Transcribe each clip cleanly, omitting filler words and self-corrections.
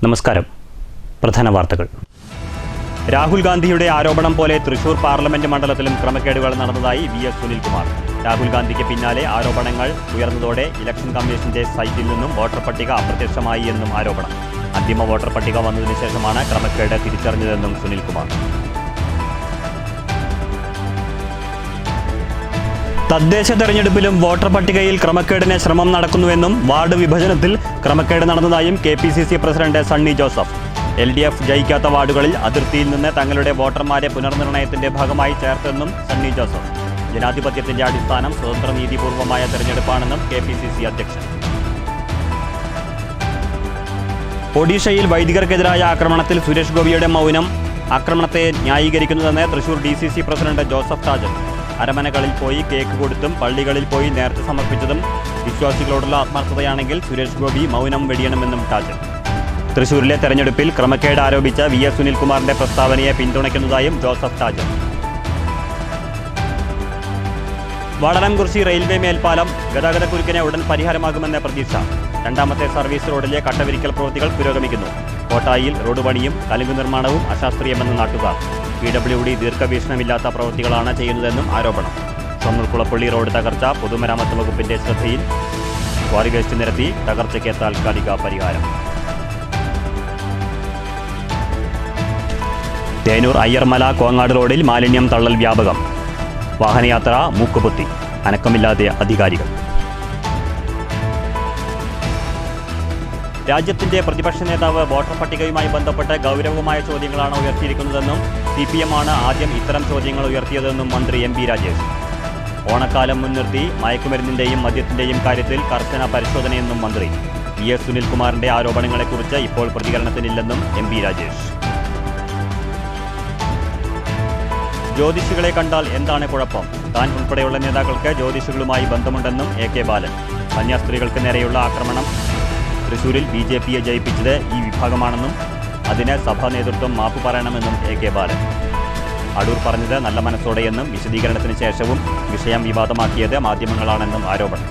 നമസ്കാരം. പ്രധാന വാർത്തകൾ. രാഹുൽ ഗാന്ധിയുടെ ആരോപണം പോലെ തൃശൂർ പാർലമെന്റ് മണ്ഡലത്തിലും ക്രമക്കേടുകൾ നടന്നതായി VS സുനിൽകുമാർ. രാഹുൽ ഗാന്ധിക്ക് പിന്നാലെ ആരോപണങ്ങൾ ഉയർന്നതോടെ ഇലക്ഷൻ കമ്മീഷന്റെ സൈറ്റിൽ നിന്നും വോട്ടർ പട്ടിക അപ്രത്യക്ഷമായി എന്നും ആരോപണം. അന്തിമ വോട്ടർ പട്ടിക വന്നതിനു ശേഷമാണ് ക്രമക്കേട് തിരിച്ചറിഞ്ഞതെന്നും സുനിൽകുമാർ. തദ്ദേശ തെരഞ്ഞെടുപ്പിലും വോട്ടർ പട്ടികയിൽ ക്രമക്കേടിന് ശ്രമം നടക്കുന്നുവെന്നും വാർഡ് വിഭജനത്തിൽ ക്രമക്കേട് നടന്നതായും KPCC president Sunny Joseph. LDF ജയിക്കാത്ത വാർഡുകളിൽ അതിർത്തിയിൽ നിന്ന് തങ്ങളുടെ വോട്ടർമാരെ പുനർനിർണയത്തിന്റെ ഭാഗമായി ചേർത്തെന്നും സണ്ണി ജോസഫ്. ജനാധിപത്യത്തിന്റെ അടിസ്ഥാനം സ്വതന്ത്ര നീതിപൂർവമായ തെരഞ്ഞെടുപ്പാണെന്നും KPCC അധ്യക്ഷൻ. ഒഡീഷയിൽ വൈദികർക്കെതിരായ ആക്രമണത്തിൽ സുരേഷ് ഗോപിയുടെ മൗനം ആക്രമണത്തെ ന്യായീകരിക്കുന്നതെന്ന് തൃശൂർ DCC പ്രസിഡന്റ് ജോസഫ് ടാജൻ. അരമനകളിൽ പോയി കേക്ക് കൊടുത്തും പള്ളികളിൽ പോയി നേർച്ച സമർപ്പിച്ചതും വിശ്വാസികളോടുള്ള ആത്മാർത്ഥതയാണെങ്കിൽ സുരേഷ് ഗോപി മൗനം വെടിയണമെന്നും ടാജൻ. തൃശൂരിലെ തെരഞ്ഞെടുപ്പിൽ ക്രമക്കേട് ആരോപിച്ച VS സുനിൽകുമാറിന്റെ പ്രസ്താവനയെ പിന്തുണയ്ക്കുന്നതായും ജോസഫ് ടാജൻ. വാടനാംകുറിശി റെയിൽവേ മേൽപ്പാലം ഗതാഗതക്കുരുക്കിന് ഉടൻ പരിഹാരമാകുമെന്ന പ്രതീക്ഷ. രണ്ടാമത്തെ സർവീസ് റോഡിലെ കട്ടവിരിക്കൽ പ്രവൃത്തികൾ പുരോഗമിക്കുന്നു. കോട്ടായിൽ റോഡ് പണിയും കലുങ്ക് നിർമ്മാണവും അശാസ്ത്രീയമെന്ന് നാട്ടുകാർ. PWD ദീർഘവീക്ഷണമില്ലാത്ത പ്രവൃത്തികളാണ് ചെയ്യുന്നതെന്നും ആരോപണം. ഷൊർണൂർ കുളപ്പള്ളി റോഡ് തകർച്ച പൊതുമരാമത്ത് വകുപ്പിന്റെ ശ്രദ്ധയിൽ. ക്വാറി വേസ്റ്റ് നിരത്തി തകർച്ചയ്ക്ക് താൽക്കാലിക പരിഹാരം. തേനൂർ അയ്യർമല കോങ്ങാട് റോഡിൽ മാലിന്യം തള്ളൽ വ്യാപകം. വാഹനയാത്ര മൂക്കുപൊത്തി. അനക്കമില്ലാതെ അധികാരികൾ. രാജ്യത്തിന്റെ പ്രതിപക്ഷ നേതാവ് വോട്ടർ പട്ടികയുമായി ബന്ധപ്പെട്ട് ഗൗരവമായ ചോദ്യങ്ങളാണ് ഉയർത്തിയിരിക്കുന്നതെന്നും CPM ആണ് ആദ്യം ഇത്തരം ചോദ്യങ്ങൾ ഉയർത്തിയതെന്നും മന്ത്രി MP രാജേഷ്. ഓണക്കാലം മുൻനിർത്തി മയക്കുമരുന്നിന്റെയും മദ്യത്തിന്റെയും കാര്യത്തിൽ കർശന പരിശോധനയെന്നും മന്ത്രി. VS സുനിൽകുമാറിന്റെ ആരോപണങ്ങളെക്കുറിച്ച് ഇപ്പോൾ പ്രതികരണത്തിനില്ലെന്നും MP രാജേഷ്. ജ്യോതിഷികളെ കണ്ടാൽ എന്താണ് കുഴപ്പം? താൻ ഉൾപ്പെടെയുള്ള നേതാക്കൾക്ക് ജ്യോതിഷികളുമായി ബന്ധമുണ്ടെന്നും AK ബാലൻ. കന്യാസ്ത്രീകൾക്ക് നേരെയുള്ള ആക്രമണം തൃശൂരിൽ BJPയെ ജയിപ്പിച്ചത് ഈ വിഭാഗമാണെന്നും അതിന് സഭാ നേതൃത്വം മാപ്പ് പറയണമെന്നും AK ബാലൻ. അടൂർ പറഞ്ഞത് നല്ല മനസ്സോടെയെന്നും വിശദീകരണത്തിന് ശേഷവും വിഷയം വിവാദമാക്കിയത് മാധ്യമങ്ങളാണെന്നും ആരോപണം.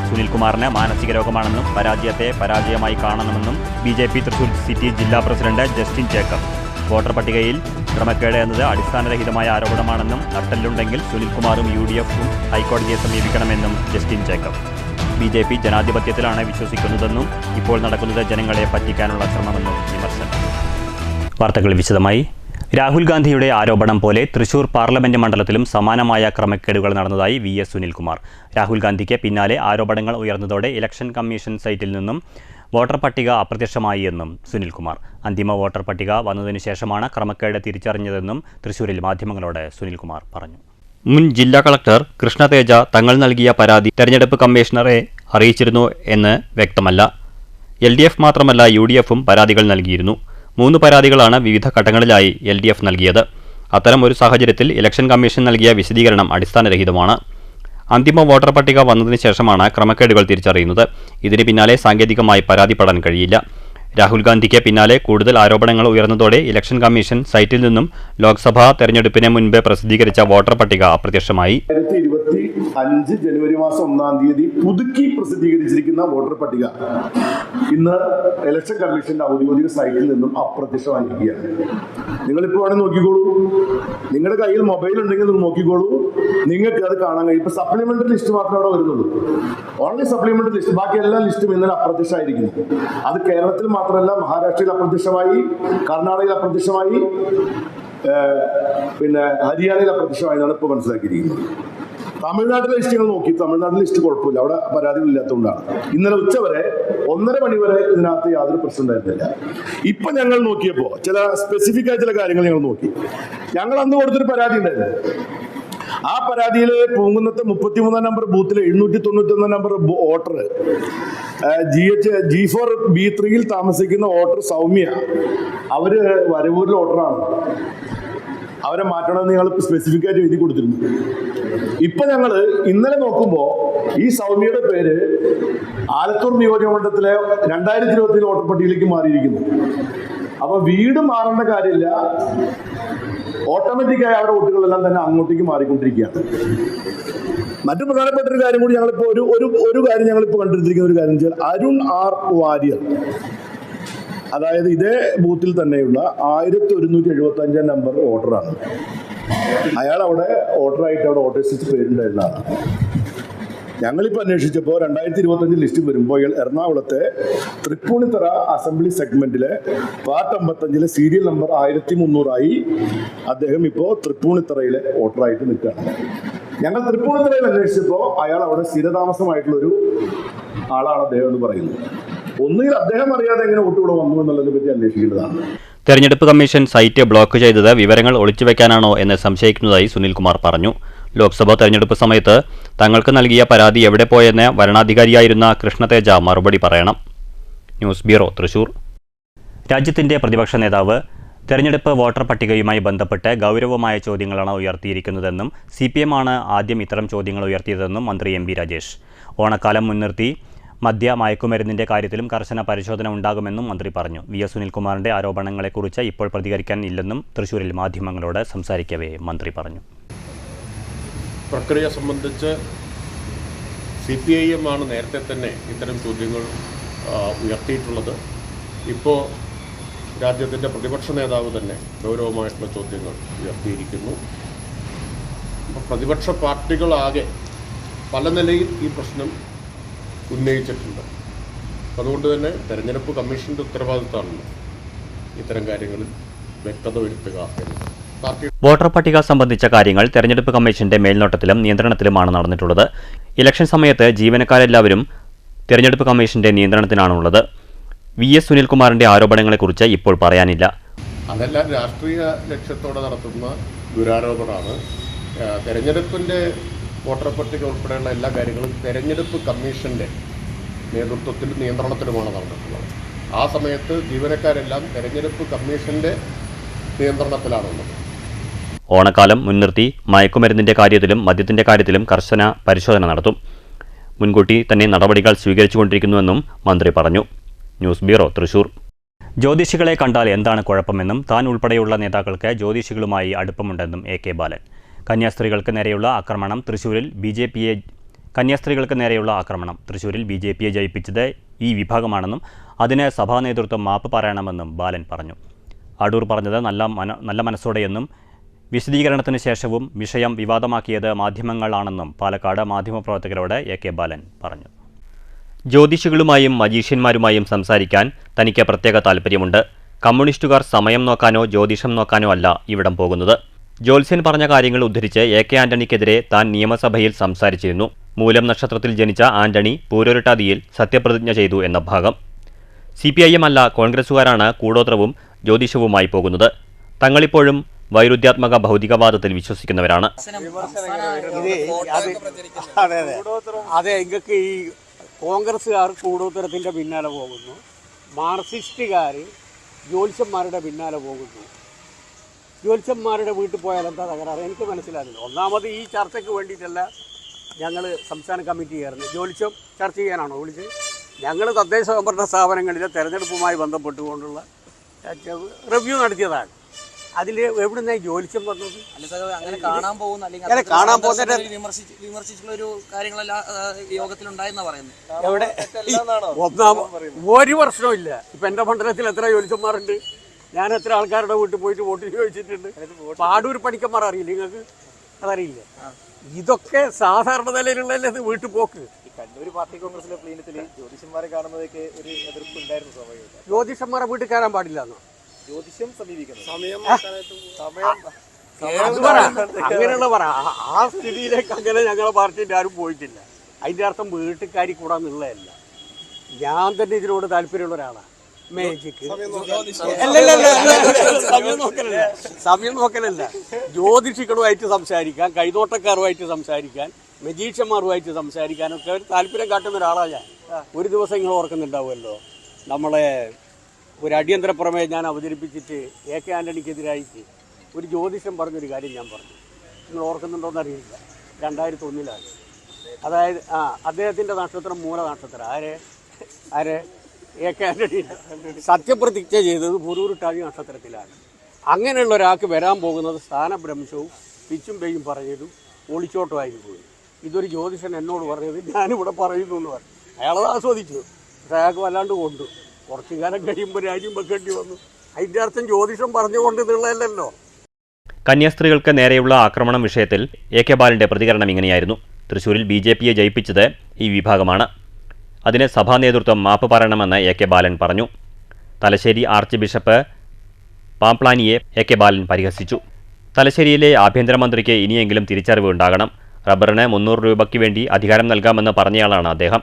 സുനിൽകുമാറിന് മാനസിക രോഗമാണെന്നും പരാജയത്തെ പരാജയമായി കാണണമെന്നും BJP തൃശൂർ സിറ്റി ജില്ലാ പ്രസിഡന്റ് ജസ്റ്റിൻ ജേക്കബ്. വോട്ടർ പട്ടികയിൽ ക്രമക്കേട് എന്നത് അടിസ്ഥാനരഹിതമായ ആരോപണമാണെന്നും നട്ടെല്ലുണ്ടെങ്കിൽ സുനിൽകുമാറും UDFും ഹൈക്കോടതിയെ സമീപിക്കണമെന്നും ജസ്റ്റിൻ ജേക്കബ്. BJP ജനാധിപത്യത്തിലാണ് വിശ്വസിക്കുന്നതെന്നും ഇപ്പോൾ നടക്കുന്നത് ജനങ്ങളെ പറ്റിക്കാനുള്ള ശ്രമമെന്നും വിമർശനം. വാർത്തകൾ വിശദമായി. രാഹുൽ ഗാന്ധിയുടെ ആരോപണം പോലെ തൃശൂർ പാർലമെന്റ് മണ്ഡലത്തിലും സമാനമായ ക്രമക്കേടുകൾ നടന്നതായി VS സുനിൽകുമാർ. രാഹുൽ ഗാന്ധിക്ക് പിന്നാലെ ആരോപണങ്ങൾ ഉയർന്നതോടെ ഇലക്ഷൻ കമ്മീഷൻ സൈറ്റിൽ നിന്നും വോട്ടർ പട്ടിക അപ്രത്യക്ഷമായി എന്നും സുനിൽകുമാർ. അന്തിമ വോട്ടർ പട്ടിക വന്നതിനു ശേഷമാണ് ക്രമക്കേട് തിരിച്ചറിഞ്ഞതെന്നും തൃശൂരിൽ മാധ്യമങ്ങളോട് സുനിൽകുമാർ പറഞ്ഞു. മുൻ ജില്ലാ കളക്ടർ കൃഷ്ണ തേജ തങ്ങൾ നൽകിയ പരാതി തെരഞ്ഞെടുപ്പ് കമ്മീഷണറെ അറിയിച്ചിരുന്നു എന്ന് വ്യക്തമല്ല. LDF മാത്രമല്ല UDFും പരാതികൾ നൽകിയിരുന്നു. 3 പരാതികളാണ് വിവിധ ഘട്ടങ്ങളിലായി LDF നൽകിയത്. അത്തരം ഒരു സാഹചര്യത്തിൽ ഇലക്ഷൻ കമ്മീഷൻ നൽകിയ വിശദീകരണം അടിസ്ഥാനരഹിതമാണ്. അന്തിമ വോട്ടർ പട്ടിക വന്നതിന് ശേഷമാണ് ക്രമക്കേടുകൾ തിരിച്ചറിയുന്നത്. ഇതിന് പിന്നാലെ സാങ്കേതികമായി പരാതിപ്പെടാൻ കഴിയില്ല. രാഹുൽ ഗാന്ധിക്ക് പിന്നാലെ കൂടുതൽ ആരോപണങ്ങൾ ഉയർന്നതോടെ ഇലക്ഷൻ കമ്മീഷൻ സൈറ്റിൽ നിന്നും ലോക്സഭാ തെരഞ്ഞെടുപ്പിന് മുൻപ് പ്രസിദ്ധീകരിച്ച വോട്ടർ പട്ടിക അപ്രത്യക്ഷമായി. 2025 ജനുവരി മാസം 1-ാം തീയതി പുതുക്കി പ്രസിദ്ധീകരിച്ചിരിക്കുന്ന വോട്ടർ പട്ടിക ഇന്ന് ഇലക്ഷൻ കമ്മീഷന്റെ ഔദ്യോഗിക സൈറ്റിൽ നിന്നും അപ്രത്യക്ഷമായിരിക്കുകയാണ്. നിങ്ങളിപ്പോൾ വേണമെങ്കിൽ നോക്കിക്കോളൂ. നിങ്ങളുടെ കയ്യിൽ മൊബൈൽ ഉണ്ടെങ്കിൽ നിങ്ങൾ നോക്കിക്കോളൂ. നിങ്ങൾക്ക് അത് കാണാൻ കഴിയും. ഇപ്പൊ സപ്ലിമെന്ററി ലിസ്റ്റ് മാത്രമേ അവിടെ വരുന്നുള്ളൂ. Only supplementary list. ബാക്കി എല്ലാ ലിസ്റ്റും ഇന്നലെ അപ്രത്യക്ഷമായിരിക്കുന്നു. അത് കേരളത്തിൽ മാത്രമല്ല, മഹാരാഷ്ട്രയിൽ അപ്രത്യക്ഷമായി, കർണാടകയിൽ അപ്രത്യക്ഷമായി, പിന്നെ ഹരിയാനയിൽ അപ്രത്യക്ഷമായി എന്നാണ് ഇപ്പോൾ മനസ്സിലാക്കിയിരിക്കുന്നത്. തമിഴ്നാട്ടിലെ ലിസ്റ്റുകൾ നോക്കി. തമിഴ്നാട്ടിലെ ലിസ്റ്റ് കുഴപ്പമില്ല, അവിടെ പരാതികളില്ലാത്തതുകൊണ്ടാണ്. ഇന്നലെ ഉച്ചവരെ 1:30 മണി വരെ ഇതിനകത്ത് യാതൊരു പ്രശ്നം ഉണ്ടായിരുന്നില്ല. ഇപ്പൊ ഞങ്ങൾ നോക്കിയപ്പോൾ ചില സ്പെസിഫിക് ആയ ചില കാര്യങ്ങൾ ഞങ്ങൾ നോക്കി. ഞങ്ങൾ അന്ന് കൊടുത്തൊരു പരാതി ഉണ്ടായിരുന്നു. ആ പരാതിയിൽ പൂങ്കുന്നത്തെ 33-ാം നമ്പർ ബൂത്തിലെ 791 നമ്പർ വോട്ടർ G4B3 താമസിക്കുന്ന വോട്ടർ സൗമ്യ, അവര് വരവൂരിലെ വോട്ടറാണ്. അവരെ മാറ്റണമെന്ന് ഞങ്ങൾ സ്പെസിഫിക് ആയിട്ട് എഴുതി കൊടുത്തിരുന്നു. ഇപ്പൊ ഞങ്ങള് ഇന്നലെ നോക്കുമ്പോ ഈ സൗമ്യയുടെ പേര് ആലത്തൂർ നിയോജകമണ്ഡലത്തിലെ 2020 വോട്ടർ പട്ടികയിലേക്ക് മാറിയിരിക്കുന്നു. അപ്പൊ വീട് മാറേണ്ട കാര്യമില്ല, ഓട്ടോമാറ്റിക്കായി അവരുടെ വോട്ടുകളെല്ലാം തന്നെ അങ്ങോട്ടേക്ക് മാറിക്കൊണ്ടിരിക്കുകയാണ്. മറ്റു പ്രധാനപ്പെട്ട ഒരു കാര്യം കൂടി ഞങ്ങളിപ്പോൾ ഒരു കാര്യം ഞങ്ങളിപ്പോൾ കണ്ടെടുത്തിരിക്കുന്ന ഒരു കാര്യം വെച്ചാൽ അരുൺ ആർ വാര്യർ അതായത് ഇതേ ബൂത്തിൽ തന്നെയുള്ള 1175 നമ്പർ വോട്ടറാണ്. അയാൾ അവിടെ വോട്ടറായിട്ട് അവിടെ വോട്ടേഴ്സ് ലിസ്റ്റ് പേരുണ്ടായിരുന്നതാണ്. ഞങ്ങളിപ്പോൾ അന്വേഷിച്ചപ്പോൾ 2025 ലിസ്റ്റ് വരുമ്പോൾ എറണാകുളത്തെ തൃപ്പൂണിത്തറ അസംബ്ലി സെഗ്മെന്റിലെ പാർട്ട് 55 സീരിയൽ നമ്പർ 1300 അദ്ദേഹം ഇപ്പോൾ തൃപ്പൂണിത്തറയിലെ വോട്ടറായിട്ട് നിൽക്കുകയാണ്. ഞങ്ങൾ തൃപ്പൂണിത്തറയിൽ അന്വേഷിച്ചപ്പോൾ അയാൾ അവിടെ സ്ഥിരതാമസമായിട്ടുള്ളൊരു ആളാണ് അദ്ദേഹം എന്ന് പറയുന്നത്. ഒന്നുകിൽ അദ്ദേഹം അറിയാതെ എങ്ങനെ വോട്ട് ഇവിടെ വന്നു എന്നുള്ളതിനെ പറ്റി അന്വേഷിക്കേണ്ടതാണ്. തെരഞ്ഞെടുപ്പ് കമ്മീഷൻ സൈറ്റ് ബ്ലോക്ക് ചെയ്തത് വിവരങ്ങൾ ഒളിച്ചുവെക്കാനാണോ എന്ന് സംശയിക്കുന്നതായി സുനിൽകുമാർ പറഞ്ഞു. ലോക്സഭാ തെരഞ്ഞെടുപ്പ് സമയത്ത് തങ്ങൾക്ക് നൽകിയ പരാതി എവിടെ പോയെന്ന് വരണാധികാരിയായിരുന്ന കൃഷ്ണതേജ മറുപടി പറയണം. News bureau, Thrissur. രാജ്യത്തിന്റെ പ്രതിപക്ഷ നേതാവ് തെരഞ്ഞെടുപ്പ് വോട്ടർ പട്ടികയുമായി ബന്ധപ്പെട്ട് ഗൗരവമായ ചോദ്യങ്ങളാണ് ഉയർത്തിയിരിക്കുന്നതെന്നും CPM ആണ് ആദ്യം ഇത്തരം ചോദ്യങ്ങൾ ഉയർത്തിയതെന്നും മന്ത്രി MB രാജേഷ്. ഓണക്കാലം മുൻനിർത്തി മദ്യ മയക്കുമരുന്നിന്റെ കാര്യത്തിലും കർശന പരിശോധന ഉണ്ടാകുമെന്നും മന്ത്രി പറഞ്ഞു. VS സുനിൽകുമാറിന്റെ ആരോപണങ്ങളെക്കുറിച്ച് ഇപ്പോൾ പ്രതികരിക്കാൻ ഇല്ലെന്നും തൃശൂരിൽ മാധ്യമങ്ങളോട് സംസാരിക്കവേ മന്ത്രി പറഞ്ഞു. പ്രക്രിയ സംബന്ധിച്ച് CPIM ആണ് നേരത്തെ തന്നെ ഇത്തരം ചോദ്യങ്ങൾ ഉയർത്തിയിട്ടുള്ളത്. ഇപ്പോൾ രാജ്യത്തിൻ്റെ പ്രതിപക്ഷ നേതാവ് തന്നെ ഗൗരവമായിട്ടുള്ള ചോദ്യങ്ങൾ ഉയർത്തിയിരിക്കുന്നു. അപ്പോൾ പ്രതിപക്ഷ പാർട്ടികളാകെ പല നിലയിൽ ഈ പ്രശ്നം ഉന്നയിച്ചിട്ടുണ്ട്. അതുകൊണ്ട് തന്നെ തെരഞ്ഞെടുപ്പ് കമ്മീഷൻ്റെ ഉത്തരവാദിത്തമാണല്ലോ ഇത്തരം കാര്യങ്ങളിൽ വ്യക്തത വരുത്തുക എന്ന്. വോട്ടർ പട്ടിക സംബന്ധിച്ച കാര്യങ്ങൾ തെരഞ്ഞെടുപ്പ് കമ്മീഷന്റെ മേൽനോട്ടത്തിലും നിയന്ത്രണത്തിലുമാണ് നടന്നിട്ടുള്ളത്. ഇലക്ഷൻ സമയത്ത് ജീവനക്കാരെല്ലാവരും തെരഞ്ഞെടുപ്പ് കമ്മീഷന്റെ നിയന്ത്രണത്തിലാണുള്ളത്. VS സുനിൽകുമാറിന്റെ ആരോപണങ്ങളെക്കുറിച്ച് ഇപ്പോൾ പറയാനില്ല. അതെല്ലാം രാഷ്ട്രീയ ലക്ഷ്യത്തോടെ നടത്തുന്ന ദുരാരോപണമാണ്. തെരഞ്ഞെടുപ്പിൻ്റെ വോട്ടർ പട്ടിക ഉൾപ്പെടെയുള്ള എല്ലാ കാര്യങ്ങളും തെരഞ്ഞെടുപ്പ് കമ്മീഷന്റെ നേതൃത്വത്തിൽ നിയന്ത്രണത്തിലുമാണ് നടന്നിട്ടുള്ളത്. ആ സമയത്ത് ജീവനക്കാരെല്ലാം തെരഞ്ഞെടുപ്പ് കമ്മീഷന്റെ നിയന്ത്രണത്തിലാണുള്ളത്. ഓണക്കാലം മുൻനിർത്തി മയക്കുമരുന്നിന്റെ കാര്യത്തിലും മദ്യത്തിന്റെ കാര്യത്തിലും കർശന പരിശോധന നടത്തും. മുൻകൂട്ടി തന്നെ നടപടികൾ സ്വീകരിച്ചുകൊണ്ടിരിക്കുന്നുവെന്നും മന്ത്രി പറഞ്ഞു. News bureau, Thrissur. ജ്യോതിഷികളെ കണ്ടാൽ എന്താണ് കുഴപ്പമെന്നും താൻ ഉൾപ്പെടെയുള്ള നേതാക്കൾക്ക് ജ്യോതിഷികളുമായി അടുപ്പമുണ്ടെന്നും AK ബാലൻ. കന്യാസ്ത്രീകൾക്ക് നേരെയുള്ള ആക്രമണം തൃശൂരിൽ BJPയെ ജയിപ്പിച്ചത് ഈ വിഭാഗമാണെന്നും അതിന് സഭാ നേതൃത്വം മാപ്പ് പറയണമെന്നും ബാലൻ പറഞ്ഞു. അടൂർ പറഞ്ഞത് നല്ല മനസ്സോടെയെന്നും വിശദീകരണത്തിന് ശേഷവും വിഷയം വിവാദമാക്കിയത് മാധ്യമങ്ങളാണെന്നും പാലക്കാട് മാധ്യമപ്രവർത്തകരോട് AK ബാലൻ പറഞ്ഞു. ജ്യോതിഷികളുമായും മജീഷ്യന്മാരുമായും സംസാരിക്കാൻ തനിക്ക് പ്രത്യേക താൽപ്പര്യമുണ്ട്. കമ്മ്യൂണിസ്റ്റുകാർ സമയം നോക്കാനോ ജ്യോതിഷം നോക്കാനോ അല്ല ഇവിടം പോകുന്നത്. ജ്യോത്സ്യൻ പറഞ്ഞ കാര്യങ്ങൾ ഉദ്ധരിച്ച് AK ആന്റണിക്കെതിരെ താൻ നിയമസഭയിൽ സംസാരിച്ചിരുന്നു. മൂലം നക്ഷത്രത്തിൽ ജനിച്ച ആന്റണി പൂരോരുട്ടാതിയിൽ സത്യപ്രതിജ്ഞ ചെയ്തു എന്ന ഭാഗം. CPIM അല്ല കോൺഗ്രസുകാരാണ് കൂടോത്രവും ജ്യോതിഷവുമായി പോകുന്നത്. തങ്ങളിപ്പോഴും വൈരുദ്ധ്യാത്മക ഭൗതികവാദത്തിൽ വിശ്വസിക്കുന്നവരാണ്. അതെ, ഇങ്ങക്ക് ഈ കോൺഗ്രസ്സുകാർ കൂടോത്തരത്തിൻ്റെ പിന്നാലെ പോകുന്നു, മാർക്സിസ്റ്റുകാർ ജ്യോത്സ്യന്മാരുടെ പിന്നാലെ പോകുന്നു. ജ്യോത്സ്യന്മാരുടെ വീട്ടിൽ പോയാൽ എന്താ തകരാറ് എനിക്ക് മനസ്സിലാകുന്നില്ല. ഒന്നാമത് ഈ ചർച്ചയ്ക്ക് വേണ്ടിയിട്ടല്ല ഞങ്ങൾ സംസ്ഥാന കമ്മിറ്റി ചേർന്ന്. ജ്യോത്സ്യം ചർച്ച ചെയ്യാനാണോ വിളിച്ചത്? ഞങ്ങൾ തദ്ദേശ സ്വയംഭരണ സ്ഥാപനങ്ങളിലെ തെരഞ്ഞെടുപ്പുമായി ബന്ധപ്പെട്ടുകൊണ്ടുള്ള റിവ്യൂ നടത്തിയതാണ്. അതിൽ എവിടുന്ന ജ്യോത്സ്യം വന്നത്? അങ്ങനെ കാണാൻ പോകുന്ന വിമർശിച്ചുള്ളൊരു കാര്യങ്ങളെല്ലാം യോഗത്തിലുണ്ടായെന്നാ പറയുന്നത്. എവിടെ? ഒരു വർഷവും ഇല്ല. ഇപ്പം എൻ്റെ മണ്ഡലത്തിൽ എത്ര ജ്യോത്സ്യന്മാരുണ്ട്? ഞാൻ എത്ര ആൾക്കാരുടെ വീട്ടിൽ പോയിട്ട് വോട്ടിന് ചോദിച്ചിട്ടുണ്ട്. പാടൂർ പണിക്കന്മാർ അറിയില്ല നിങ്ങൾക്ക്? അതറിയില്ല. ഇതൊക്കെ സാധാരണ നിലയിലുള്ളതല്ലേ വീട്ടിൽ പോക്ക്. കണ്ണൂർ പാർട്ടി കോൺഗ്രസിലെ പ്ലീനത്തിൽ ജ്യോതിഷന്മാരെ കാണുന്നതൊക്കെ ഒരു എതിർപ്പ് ഉണ്ടായിരുന്നു. സ്വാഭാവികമായിട്ട് ജ്യോതിഷന്മാരെ വീട്ടിൽ കയറാൻ പാടില്ല എന്നോ? ജ്യോതിഷം സമീപിക്കുന്നത് അങ്ങനെയുള്ള പറ. ആ സ്ഥിതിയിലേക്ക് അങ്ങനെ ഞങ്ങളെ പാർട്ടിൻ്റെ ആരും പോയിട്ടില്ല. അതിൻ്റെ അർത്ഥം വീട്ടുകാരി കൂടാന്നുള്ളതല്ല. ഞാൻ തന്നെ ഇതിനോട് താല്പര്യമുള്ള ഒരാളാണ്. മേജിക്ക് സമയം നോക്കലല്ല, ജ്യോതിഷികളുമായിട്ട് സംസാരിക്കാൻ, കൈതോട്ടക്കാരുമായിട്ട് സംസാരിക്കാൻ, മജീഷ്യന്മാരുമായിട്ട് സംസാരിക്കാനൊക്കെ ഒരു താല്പര്യം കാട്ടുന്ന ഒരാളാണ് ഞാൻ. ഒരു ദിവസം നിങ്ങൾ ഓർക്കുന്നുണ്ടാവുമല്ലോ, നമ്മളെ ഒരു അടിയന്തര പ്രമേയം ഞാൻ അവതരിപ്പിച്ചിട്ട് AK ആന്റണിക്കെതിരായിട്ട് ഒരു ജ്യോതിഷം പറഞ്ഞൊരു കാര്യം ഞാൻ പറഞ്ഞു. നിങ്ങൾ ഓർക്കുന്നുണ്ടോയെന്ന് അറിയില്ല. 2001 അതായത് അദ്ദേഹത്തിൻ്റെ നക്ഷത്രം മൂലനക്ഷത്രം. ആരെ AK ആന്റണി സത്യപ്രതിജ്ഞ ചെയ്തത് പൂരൂരുട്ടാതി നക്ഷത്രത്തിലാണ്. അങ്ങനെയുള്ള ഒരാൾക്ക് വരാൻ പോകുന്നത് സ്ഥാനഭ്രംശവും പിച്ചും പെയ്യും പറഞ്ഞതും ഒളിച്ചോട്ടമായിരുന്നു പോയി. ഇതൊരു ജ്യോതിഷൻ എന്നോട് പറഞ്ഞത് ഞാനിവിടെ പറയുന്നു എന്ന് പറഞ്ഞു. അയാളത് ആസ്വദിച്ചു. പക്ഷേ അയാൾക്ക് വല്ലാണ്ട് കൊണ്ടു. കുറച്ചു കാലം കഴിയുമ്പോൾ രാജ്യം വെക്കേണ്ടി വന്നു. അതിൻ്റെ അർത്ഥം ജ്യോതിഷം പറഞ്ഞുകൊണ്ട് ഇതുള്ളതല്ലോ. കന്യാസ്ത്രീകൾക്ക് നേരെയുള്ള ആക്രമണം വിഷയത്തിൽ AK ബാലന്റെ പ്രതികരണം ഇങ്ങനെയായിരുന്നു. തൃശൂരിൽ BJPയെ ജയിപ്പിച്ചത് ഈ വിഭാഗമാണ്. അതിന് സഭാ നേതൃത്വം മാപ്പ് പറയണമെന്ന് AK ബാലൻ പറഞ്ഞു. തലശ്ശേരി ആർച്ച് ബിഷപ്പ് പാംപ്ലാനിയെ AK ബാലൻ പരിഹസിച്ചു. തലശ്ശേരിയിലെ ആഭ്യന്തരമന്ത്രിക്ക് ഇനിയെങ്കിലും തിരിച്ചറിവ് ഉണ്ടാകണം. റബ്ബറിന് 300 രൂപയ്ക്ക് വേണ്ടി അധികാരം നൽകാമെന്ന് പറഞ്ഞയാളാണ് അദ്ദേഹം.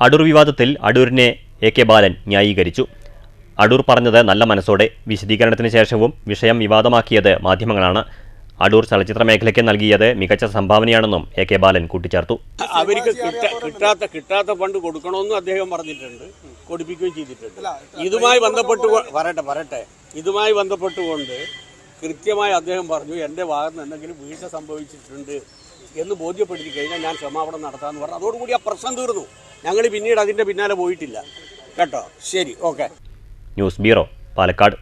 അടൂർ വിവാദത്തിൽ അടൂരിനെ AK ബാലൻ ന്യായീകരിച്ചു. അടൂർ പറഞ്ഞത് നല്ല മനസ്സോടെ. വിശദീകരണത്തിന് ശേഷവും വിഷയം വിവാദമാക്കിയത് മാധ്യമങ്ങളാണ്. അടൂർ ചലച്ചിത്ര മേഖലയ്ക്ക് നൽകിയത് മികച്ച സംഭാവനയാണെന്നും AK ബാലൻ കൂട്ടിച്ചേർത്തു. അവർക്ക് കിട്ടാത്ത ഫണ്ട് കൊടുക്കണമെന്നും അദ്ദേഹം പറഞ്ഞിട്ടുണ്ട്, കൊടുപ്പിക്കുകയും ചെയ്തിട്ടുണ്ട്. ഇതുമായി ബന്ധപ്പെട്ടുകൊണ്ട് കൃത്യമായി അദ്ദേഹം പറഞ്ഞു, എൻ്റെ ഭാഗത്ത് നിന്ന് എന്തെങ്കിലും വീഴ്ച സംഭവിച്ചിട്ടുണ്ട് എന്ന് ബോധ്യപ്പെടുത്തി കഴിഞ്ഞാൽ ഞാൻ ക്ഷമാപണം നടത്താമെന്ന് പറഞ്ഞു. അതോടുകൂടി ആ പ്രശ്നം തീർന്നു. ഞങ്ങൾ പിന്നീട് അതിൻ്റെ പിന്നാലെ പോയിട്ടില്ല കേട്ടോ. ശരി, ഓക്കെ. News bureau, Palakkad.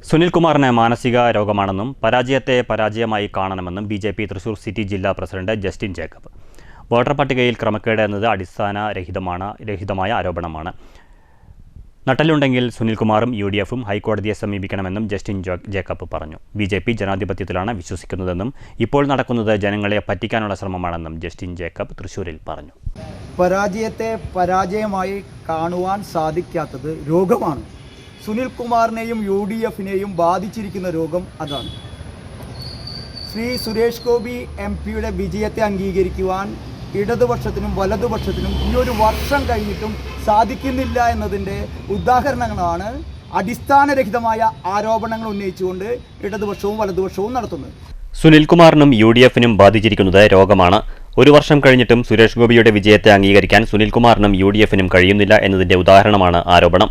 സുനിൽകുമാറിന് മാനസിക രോഗമാണെന്നും പരാജയത്തെ പരാജയമായി കാണണമെന്നും BJP തൃശൂർ സിറ്റി ജില്ലാ പ്രസിഡന്റ് ജസ്റ്റിൻ ജേക്കബ്. വോട്ടർ പട്ടികയിൽ ക്രമക്കേട് എന്നത് അടിസ്ഥാനരഹിതമായ ആരോപണമാണ്. നട്ടലുണ്ടെങ്കിൽ സുനിൽകുമാറും UDFും ഹൈക്കോടതിയെ സമീപിക്കണമെന്നും ജസ്റ്റിൻ ജേക്കബ് പറഞ്ഞു. BJP ജനാധിപത്യത്തിലാണ് വിശ്വസിക്കുന്നതെന്നും ഇപ്പോൾ നടക്കുന്നത് ജനങ്ങളെ പറ്റിക്കാനുള്ള ശ്രമമാണെന്നും ജസ്റ്റിൻ ജേക്കബ് തൃശൂരിൽ പറഞ്ഞു. പരാജയത്തെ പരാജയമായി കാണുവാൻ സാധിക്കാത്തത് രോഗമാണ്. സുനിൽകുമാറിനെയും UDFിനെയും ബാധിച്ചിരിക്കുന്ന രോഗം അതാണ്. ശ്രീ സുരേഷ് ഗോപി MP-യുടെ വിജയത്തെ അംഗീകരിക്കുവാൻ ഇടതുപക്ഷത്തിനും വലതുപക്ഷത്തിനും ഈ ഒരു വർഷം കഴിഞ്ഞിട്ടും സാധിക്കുന്നില്ല എന്നതിൻ്റെ ഉദാഹരണങ്ങളാണ് അടിസ്ഥാനരഹിതമായ ആരോപണങ്ങൾ ഉന്നയിച്ചുകൊണ്ട് ഇടതുപക്ഷവും വലതുപക്ഷവും നടത്തുന്നത്. സുനിൽകുമാറിനും UDFിനും ബാധിച്ചിരിക്കുന്നത് രോഗമാണ്. ഒരു വർഷം കഴിഞ്ഞിട്ടും സുരേഷ് ഗോപിയുടെ വിജയത്തെ അംഗീകരിക്കാൻ സുനിൽകുമാറിനും UDFിനും കഴിയുന്നില്ല എന്നതിന്റെ ഉദാഹരണമാണ് ആരോപണം.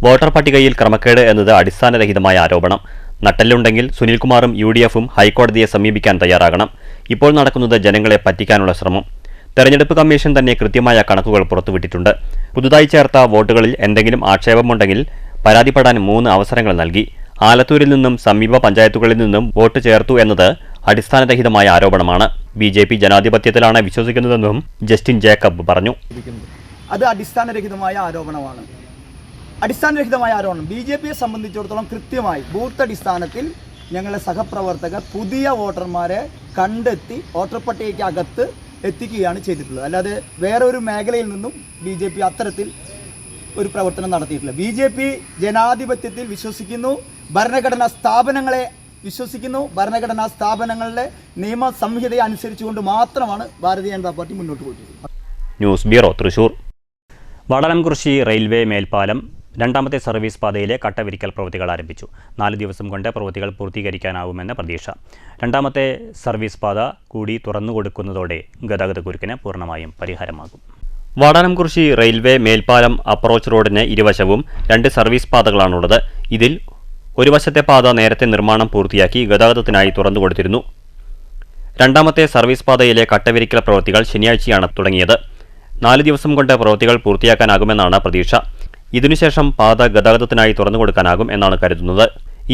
വോട്ടർ പട്ടികയിൽ ക്രമക്കേട് എന്നത് അടിസ്ഥാനരഹിതമായ ആരോപണം. നട്ടലുണ്ടെങ്കിൽ സുനിൽകുമാറും UDFും ഹൈക്കോടതിയെ സമീപിക്കാൻ തയ്യാറാകണം. ഇപ്പോൾ നടക്കുന്നത് ജനങ്ങളെ പറ്റിക്കാനുള്ള ശ്രമം. തെരഞ്ഞെടുപ്പ് കമ്മീഷൻ തന്നെ കൃത്യമായ കണക്കുകൾ പുറത്തുവിട്ടിട്ടുണ്ട്. പുതുതായി ചേർത്ത വോട്ടുകളിൽ എന്തെങ്കിലും ആക്ഷേപമുണ്ടെങ്കിൽ പരാതിപ്പെടാൻ 3 അവസരങ്ങൾ നൽകി. ആലത്തൂരിൽ നിന്നും സമീപ പഞ്ചായത്തുകളിൽ നിന്നും വോട്ട് ചേർത്തു എന്നത് അടിസ്ഥാനരഹിതമായ ആരോപണമാണ്. BJP ജനാധിപത്യത്തിലാണ് വിശ്വസിക്കുന്നതെന്നും ജസ്റ്റിൻ ജേക്കബ് പറഞ്ഞു. അത് അടിസ്ഥാനരഹിതമായ ആരോപണമാണ്. BJPയെ സംബന്ധിച്ചിടത്തോളം കൃത്യമായി ബൂത്ത് അടിസ്ഥാനത്തിൽ ഞങ്ങളുടെ സഹപ്രവർത്തകർ പുതിയ വോട്ടർമാരെ കണ്ടെത്തി വോട്ടർ പട്ടികയ്ക്ക് അകത്ത് എത്തിക്കുകയാണ് ചെയ്തിട്ടുള്ളത്. അല്ലാതെ വേറെ ഒരു മേഖലയിൽ നിന്നും BJP അത്തരത്തിൽ ഒരു പ്രവർത്തനം നടത്തിയിട്ടില്ല. BJP ജനാധിപത്യത്തിൽ വിശ്വസിക്കുന്നു, ഭരണഘടനാ സ്ഥാപനങ്ങളെ വിശ്വസിക്കുന്നു. ഭരണഘടനാ സ്ഥാപനങ്ങളുടെ നിയമ സംഹിതയെ അനുസരിച്ചുകൊണ്ട് മാത്രമാണ് ഭാരതീയ ജനതാ പാർട്ടി മുന്നോട്ട് പോയിട്ടുള്ളത്. News bureau, Thrissur. Vadalamkurissi railway മേൽപ്പാലം രണ്ടാമത്തെ സർവീസ് പാതയിലെ കട്ടവിരിക്കൽ പ്രവൃത്തികൾ ആരംഭിച്ചു. 4 ദിവസം കൊണ്ട് പ്രവൃത്തികൾ പൂർത്തീകരിക്കാനാവുമെന്ന് പ്രതീക്ഷ. രണ്ടാമത്തെ സർവീസ് പാത കൂടി തുറന്നുകൊടുക്കുന്നതോടെ ഗതാഗതക്കുരുക്കിന് പൂർണ്ണമായും പരിഹാരമാകും. വടലംകുറിശി റെയിൽവേ മേൽപ്പാലം അപ്രോച്ച് റോഡിന് ഇരുവശവും 2 സർവീസ് പാതകളാണുള്ളത്. ഇതിൽ ഒരു വശത്തെ പാത നേരത്തെ നിർമ്മാണം പൂർത്തിയാക്കി ഗതാഗതത്തിനായി തുറന്നുകൊടുത്തിരുന്നു. രണ്ടാമത്തെ സർവീസ് പാതയിലെ കട്ടവിരിക്കൽ പ്രവൃത്തികൾ ശനിയാഴ്ചയാണ് തുടങ്ങിയത്. 4 ദിവസം കൊണ്ട് പ്രവൃത്തികൾ പൂർത്തിയാക്കാനാകുമെന്നാണ് പ്രതീക്ഷ. ഇതിനുശേഷം പാത ഗതാഗതത്തിനായി തുറന്നുകൊടുക്കാനാകും എന്നാണ് കരുതുന്നത്.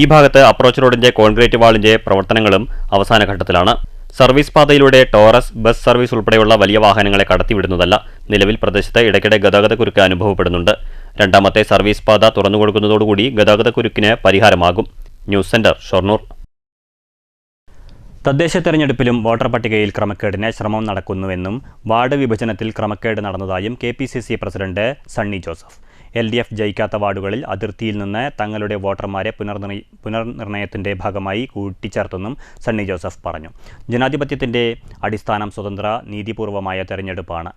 ഈ ഭാഗത്ത് അപ്രോച്ച് റോഡിന്റെ കോൺക്രീറ്റ് വാളിന്റെ പ്രവർത്തനങ്ങളും അവസാന ഘട്ടത്തിലാണ്. സർവീസ് പാതയിലൂടെ ടോറസ്, ബസ് സർവീസ് ഉൾപ്പെടെയുള്ള വലിയ വാഹനങ്ങളെ കടത്തിവിടുന്നതല്ല. നിലവിൽ പ്രദേശത്ത് ഇടയ്ക്കിടെ ഗതാഗതക്കുരുക്ക് അനുഭവപ്പെടുന്നുണ്ട്. രണ്ടാമത്തെ സർവീസ് പാത തുറന്നുകൊടുക്കുന്നതോടുകൂടി ഗതാഗതക്കുരുക്കിന് പരിഹാരമാകും. News centre, Shoranur. തദ്ദേശ തെരഞ്ഞെടുപ്പിലും വോട്ടർ പട്ടികയിൽ ക്രമക്കേടിന് ശ്രമം നടക്കുന്നുവെന്നും വാർഡ് വിഭജനത്തിൽ ക്രമക്കേട് നടന്നതായും KPCC president Sunny Joseph. LDF ജയിക്കാത്ത വാർഡുകളിൽ അതിർത്തിയിൽ നിന്ന് തങ്ങളുടെ വോട്ടർമാരെ പുനർനിർണയത്തിന്റെ ഭാഗമായി കൂട്ടിച്ചേർത്തെന്നും സണ്ണി ജോസഫ് പറഞ്ഞു. ജനാധിപത്യത്തിന്റെ അടിസ്ഥാനം സ്വതന്ത്ര നീതിപൂർവമായ തെരഞ്ഞെടുപ്പാണ്.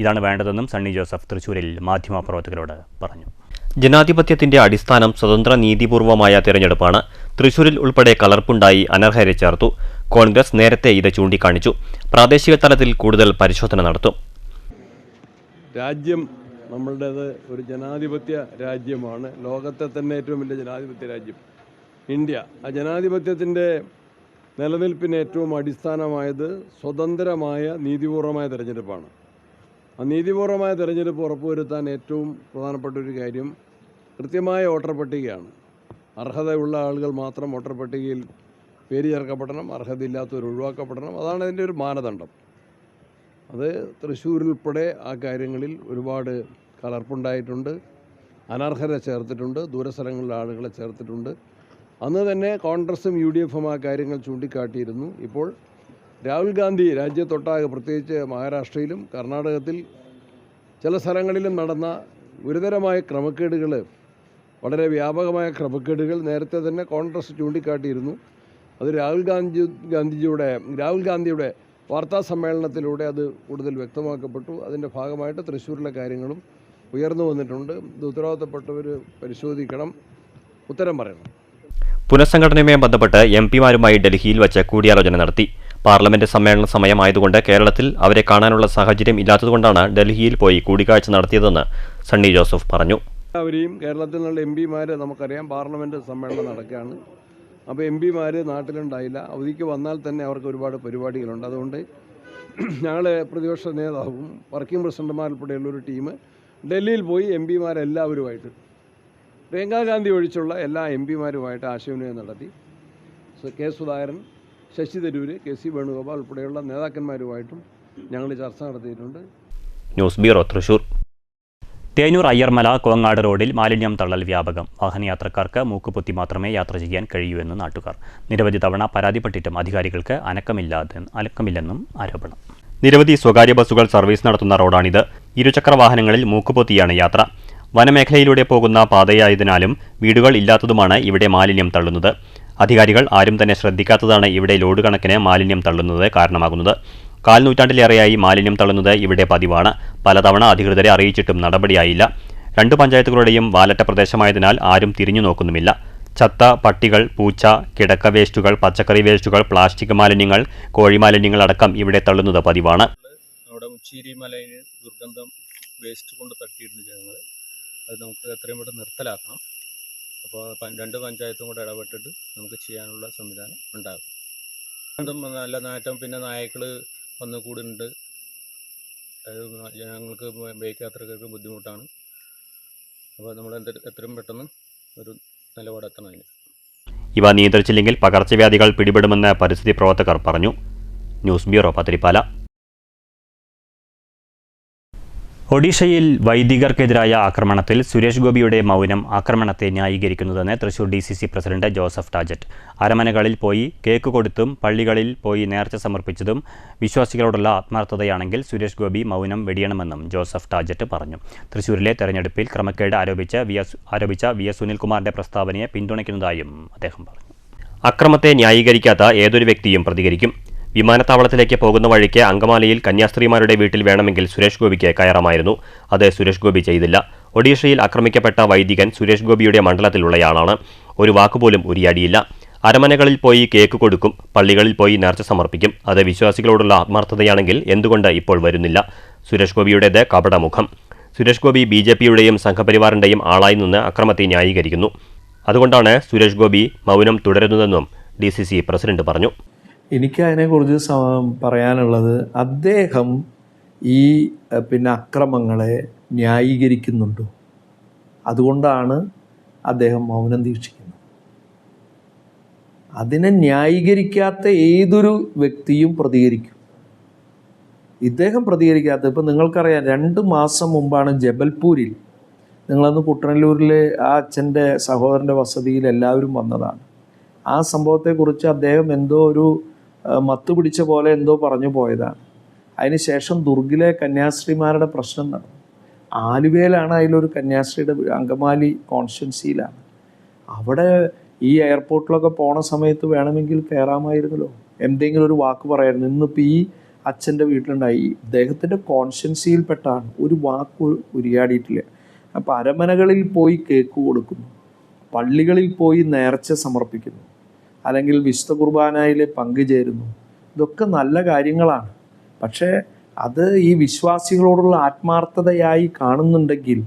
ഇതാണ് വേണ്ടതെന്നും സണ്ണി ജോസഫ് തൃശൂരിൽ മാധ്യമപ്രവർത്തകരോട് പറഞ്ഞു. ജനാധിപത്യത്തിന്റെ അടിസ്ഥാനം സ്വതന്ത്ര നീതിപൂർവമായ തെരഞ്ഞെടുപ്പാണ്. തൃശൂരിൽ ഉൾപ്പെടെ കലർപ്പുണ്ടായി അനർഹരെ ചേർത്തു. കോൺഗ്രസ് നേരത്തെ ഇത് ചൂണ്ടിക്കാണിച്ചു. പ്രാദേശിക തലത്തിൽ കൂടുതൽ പരിശോധന നടത്തും. രാജ്യം നമ്മളുടേത് ഒരു ജനാധിപത്യ രാജ്യമാണ്. ലോകത്തെ തന്നെ ഏറ്റവും വലിയ ജനാധിപത്യ രാജ്യം ഇന്ത്യ. ആ ജനാധിപത്യത്തിൻ്റെ നിലനിൽപ്പിന് ഏറ്റവും അടിസ്ഥാനമായത് സ്വതന്ത്രമായ നീതിപൂർവമായ തെരഞ്ഞെടുപ്പാണ്. ആ നീതിപൂർവമായ തെരഞ്ഞെടുപ്പ് ഉറപ്പുവരുത്താൻ ഏറ്റവും പ്രധാനപ്പെട്ട ഒരു കാര്യം കൃത്യമായ വോട്ടർ പട്ടികയാണ്. അർഹതയുള്ള ആളുകൾ മാത്രം വോട്ടർ പട്ടികയിൽ പേര് ചേർക്കപ്പെടണം, അർഹതയില്ലാത്തവർ ഒഴിവാക്കപ്പെടണം. അതാണ് അതിൻ്റെ ഒരു മാനദണ്ഡം. അത് തൃശ്ശൂരുൾപ്പെടെ ആ കാര്യങ്ങളിൽ ഒരുപാട് കലർപ്പുണ്ടായിട്ടുണ്ട്, അനർഹരെ ചേർത്തിട്ടുണ്ട്, ദൂരസ്ഥലങ്ങളിലെ ആളുകളെ ചേർത്തിട്ടുണ്ട്. അന്ന് തന്നെ കോൺഗ്രസും UDFും ആ കാര്യങ്ങൾ ചൂണ്ടിക്കാട്ടിയിരുന്നു. ഇപ്പോൾ രാഹുൽ ഗാന്ധി രാജ്യത്തൊട്ടാകെ, പ്രത്യേകിച്ച് മഹാരാഷ്ട്രയിലും കർണാടകത്തിൽ ചില സ്ഥലങ്ങളിലും നടന്ന ഗുരുതരമായ ക്രമക്കേടുകൾ, വളരെ വ്യാപകമായ ക്രമക്കേടുകൾ നേരത്തെ തന്നെ കോൺഗ്രസ് ചൂണ്ടിക്കാട്ടിയിരുന്നു. അത് രാഹുൽ ഗാന്ധിയുടെ വാർത്താ സമ്മേളനത്തിലൂടെ അത് കൂടുതൽ വ്യക്തമാക്കപ്പെട്ടു. അതിൻ്റെ ഭാഗമായിട്ട് തൃശ്ശൂരിലെ കാര്യങ്ങളും ഉയർന്നു വന്നിട്ടുണ്ട്. ഇത് ഉത്തരവാദിത്തപ്പെട്ടവർ പരിശോധിക്കണം, ഉത്തരം പറയണം. പുനഃസംഘടനയുമായി ബന്ധപ്പെട്ട് MP-മാരുമായി ഡൽഹിയിൽ വച്ച് കൂടിയാലോചന നടത്തി. പാർലമെന്റ് സമ്മേളന സമയമായതുകൊണ്ട് കേരളത്തിൽ അവരെ കാണാനുള്ള സാഹചര്യം ഇല്ലാത്തതുകൊണ്ടാണ് ഡൽഹിയിൽ പോയി കൂടിക്കാഴ്ച നടത്തിയതെന്ന് സണ്ണി ജോസഫ് പറഞ്ഞു. എല്ലാവരെയും കേരളത്തിൽ നിന്നുള്ള MP-മാർ നമുക്കറിയാം, പാർലമെന്റ് സമ്മേളനം നടക്കുകയാണ്. അപ്പോൾ MP-മാർ നാട്ടിലുണ്ടായില്ല. അവധിക്ക് വന്നാൽ തന്നെ അവർക്ക് ഒരുപാട് പരിപാടികളുണ്ട്. അതുകൊണ്ട് ഞങ്ങൾ പ്രതിപക്ഷ നേതാവും വർക്കിംഗ് പ്രസിഡന്റുമാരുൾപ്പെടെയുള്ളൊരു ടീം ഡൽഹിയിൽ പോയി MP-മാരെല്ലാവരുമായിട്ട്, പ്രിയങ്കാ ഗാന്ധി ഒഴിച്ചുള്ള എല്ലാ MP-മാരുമായിട്ട് ആശയവിനിമയം നടത്തി. കെ സുധാകരൻ, ശശി തരൂർ, KC വേണുഗോപാൽ ഉൾപ്പെടെയുള്ള നേതാക്കന്മാരുമായിട്ടും ഞങ്ങൾ ചർച്ച നടത്തിയിട്ടുണ്ട്. News bureau, Thrissur. തേനൂർ അയ്യർമല കോങ്ങാട് റോഡിൽ മാലിന്യം തള്ളൽ വ്യാപകം. വാഹനയാത്രക്കാർക്ക് മൂക്കുപൊത്തി മാത്രമേ യാത്ര ചെയ്യാൻ കഴിയൂ എന്ന് നാട്ടുകാർ. നിരവധി തവണ പരാതിപ്പെട്ടിട്ടും അധികാരികൾക്ക് അനക്കമില്ലെന്നും ആരോപണം. നിരവധി സ്വകാര്യ ബസ്സുകൾ സർവീസ് നടത്തുന്ന റോഡാണിത്. ഇരുചക്ര വാഹനങ്ങളിൽ മൂക്കുപൊത്തിയാണ് യാത്ര. വനമേഖലയിലൂടെ പോകുന്ന പാതയായതിനാലും വീടുകൾ ഇല്ലാത്തതുമാണ് ഇവിടെ മാലിന്യം തള്ളുന്നത്. അധികാരികൾ ആരും തന്നെ ശ്രദ്ധിക്കാത്തതാണ് ഇവിടെ ലോഡ് കണക്കിന് മാലിന്യം തള്ളുന്നത് കാരണമാകുന്നത്. 4 നൂറ്റാണ്ടിലേറെയായി മാലിന്യം തള്ളുന്നത് ഇവിടെ പതിവാണ്. പലതവണ അധികൃതരെ അറിയിച്ചിട്ടും നടപടിയായില്ല. 2 പഞ്ചായത്തുകളുടെയും വാലറ്റ പ്രദേശമായതിനാൽ ആരും തിരിഞ്ഞു നോക്കുന്നുമില്ല. ചത്ത പട്ടികൾ, പൂച്ച, കിടക്ക വേസ്റ്റുകൾ, പച്ചക്കറി വേസ്റ്റുകൾ, പ്ലാസ്റ്റിക് മാലിന്യങ്ങൾ, കോഴിമാലിന്യങ്ങൾ അടക്കം ഇവിടെ തള്ളുന്നത് പതിവാണ്. അവിടെ മുച്ചേരി മലയിൽ ദുർഗന്ധം വേസ്റ്റ് കൊണ്ട് തട്ടിയിട്ടുണ്ട് ജനങ്ങൾ. അത് നമുക്ക് എത്രയും പെട്ടെന്ന് നിർത്തലാക്കണം. അപ്പോൾ 2 പഞ്ചായത്തും കൂടെ ഇടപെട്ടിട്ട് നമുക്ക് ചെയ്യാനുള്ള സംവിധാനം ഉണ്ടാകും. നല്ല നാറ്റം, പിന്നെ നായ്ക്കൾ വന്ന് കൂടുന്നുണ്ട്. അത് ഞങ്ങൾക്ക് ബൈക്ക് യാത്രക്കാർക്ക് ബുദ്ധിമുട്ടാണ്. അപ്പോൾ നമ്മൾ എത്രയും പെട്ടെന്ന് ഒരു നിലപാടെത്തണം അതിന്. ഇവ നിയന്ത്രിച്ചില്ലെങ്കിൽ പകർച്ചവ്യാധികൾ പിടിപെടുമെന്ന് പരിസ്ഥിതി പ്രവർത്തകർ പറഞ്ഞു. News bureau, Pathirippala. ഒഡീഷയിൽ വൈദികർക്കെതിരായ ആക്രമണത്തിൽ സുരേഷ് ഗോപിയുടെ മൗനം ആക്രമണത്തെ ന്യായീകരിക്കുന്നതെന്ന് Thrissur DCC president Joseph Tajet. അരമനകളിൽ പോയി കേക്ക് കൊടുത്തും പള്ളികളിൽ പോയി നേർച്ച സമർപ്പിച്ചതും വിശ്വാസികളോടുള്ള ആത്മാർത്ഥതയാണെങ്കിൽ സുരേഷ് ഗോപി മൗനം വെടിയണമെന്നും ജോസഫ് ടാജറ്റ് പറഞ്ഞു. തൃശൂരിലെ തെരഞ്ഞെടുപ്പിൽ ക്രമക്കേട് ആരോപിച്ച VS സുനിൽകുമാറിന്റെ പ്രസ്താവനയെ പിന്തുണയ്ക്കുന്നതായും അദ്ദേഹം പറഞ്ഞു. അക്രമത്തെ ന്യായീകരിക്കാത്ത ഏതൊരു വ്യക്തിയും പ്രതികരിക്കും. വിമാനത്താവളത്തിലേക്ക് പോകുന്ന വഴിക്ക് അങ്കമാലിയിൽ കന്യാസ്ത്രീമാരുടെ വീട്ടിൽ വേണമെങ്കിൽ സുരേഷ് ഗോപിക്ക് കയറാമായിരുന്നു. അത് സുരേഷ് ഗോപി ചെയ്തില്ല. ഒഡീഷയിൽ ആക്രമിക്കപ്പെട്ട വൈദികൻ സുരേഷ് ഗോപിയുടെ മണ്ഡലത്തിലുള്ളയാളാണ്. ഒരു വാക്കുപോലും ഉരിയാടിയില്ല. അരമനകളിൽ പോയി കേക്ക് കൊടുക്കും, പള്ളികളിൽ പോയി നേർച്ച സമർപ്പിക്കും. അത് വിശ്വാസികളോടുള്ള ആത്മാർത്ഥതയാണെങ്കിൽ എന്തുകൊണ്ട് ഇപ്പോൾ വരുന്നില്ല? സുരേഷ് ഗോപിയുടേത് കപടമുഖം. സുരേഷ് ഗോപി BJPയുടെയും സംഘപരിവാറിൻ്റെയും ആളായി നിന്ന് അക്രമത്തെ ന്യായീകരിക്കുന്നു. അതുകൊണ്ടാണ് സുരേഷ് ഗോപി മൗനം തുടരുന്നതെന്നും DCC പ്രസിഡന്റ് പറഞ്ഞു. എനിക്ക് അതിനെക്കുറിച്ച് പറയാനുള്ളത്, അദ്ദേഹം ഈ അക്രമങ്ങളെ ന്യായീകരിക്കുന്നുണ്ടോ? അതുകൊണ്ടാണ് അദ്ദേഹം മൗനം ദീക്ഷിക്കുന്നത്. അതിനെ ന്യായീകരിക്കാത്ത ഏതൊരു വ്യക്തിയും പ്രതികരിക്കും. ഇദ്ദേഹം പ്രതികരിക്കാത്ത, ഇപ്പം നിങ്ങൾക്കറിയാം, 2 മാസം മുമ്പാണ് ജബൽപൂരിൽ, നിങ്ങളന്ന് കുട്ടനല്ലൂരിലെ ആ അച്ഛൻ്റെ സഹോദരൻ്റെ വസതിയിൽ എല്ലാവരും വന്നതാണ്. ആ സംഭവത്തെക്കുറിച്ച് അദ്ദേഹം എന്തോ ഒരു മത്ത് പിടിച്ച പോലെ എന്തോ പറഞ്ഞു പോയതാണ്. അതിനുശേഷം ദുർഗിലെ കന്യാസ്ത്രീമാരുടെ പ്രശ്നം നടന്നു. ആലുവയിലാണ് അതിലൊരു കന്യാസ്ത്രീയുടെ, അങ്കമാലി കോൺസ്റ്റിറ്റ്യുവൻസിയിലാണ്. അവിടെ ഈ എയർപോർട്ടിലൊക്കെ പോണ സമയത്ത് വേണമെങ്കിൽ കയറാമായിരുന്നല്ലോ, എന്തെങ്കിലും ഒരു വാക്ക് പറയായിരുന്നു. ഇന്നിപ്പോൾ ഈ അച്ഛൻ്റെ വീട്ടിലുണ്ടായി, ഇദ്ദേഹത്തിൻ്റെ കോൺസ്റ്റിറ്റ്യുവൻസിയിൽപ്പെട്ടാണ്, ഒരു വാക്ക് ഉരിയാടിയിട്ടില്ല. അപ്പോൾ അരമനകളിൽ പോയി കേക്ക് കൊടുക്കുന്നു, പള്ളികളിൽ പോയി നേർച്ച സമർപ്പിക്കുന്നു, അല്ലെങ്കിൽ വിശുദ്ധ കുർബാനയിൽ പങ്കുചേരുന്നു. ഇതൊക്കെ നല്ല കാര്യങ്ങളാണ്. പക്ഷേ അത് ഈ വിശ്വാസികളോടുള്ള ആത്മാർത്ഥതയായി കാണുന്നുണ്ടെങ്കിൽ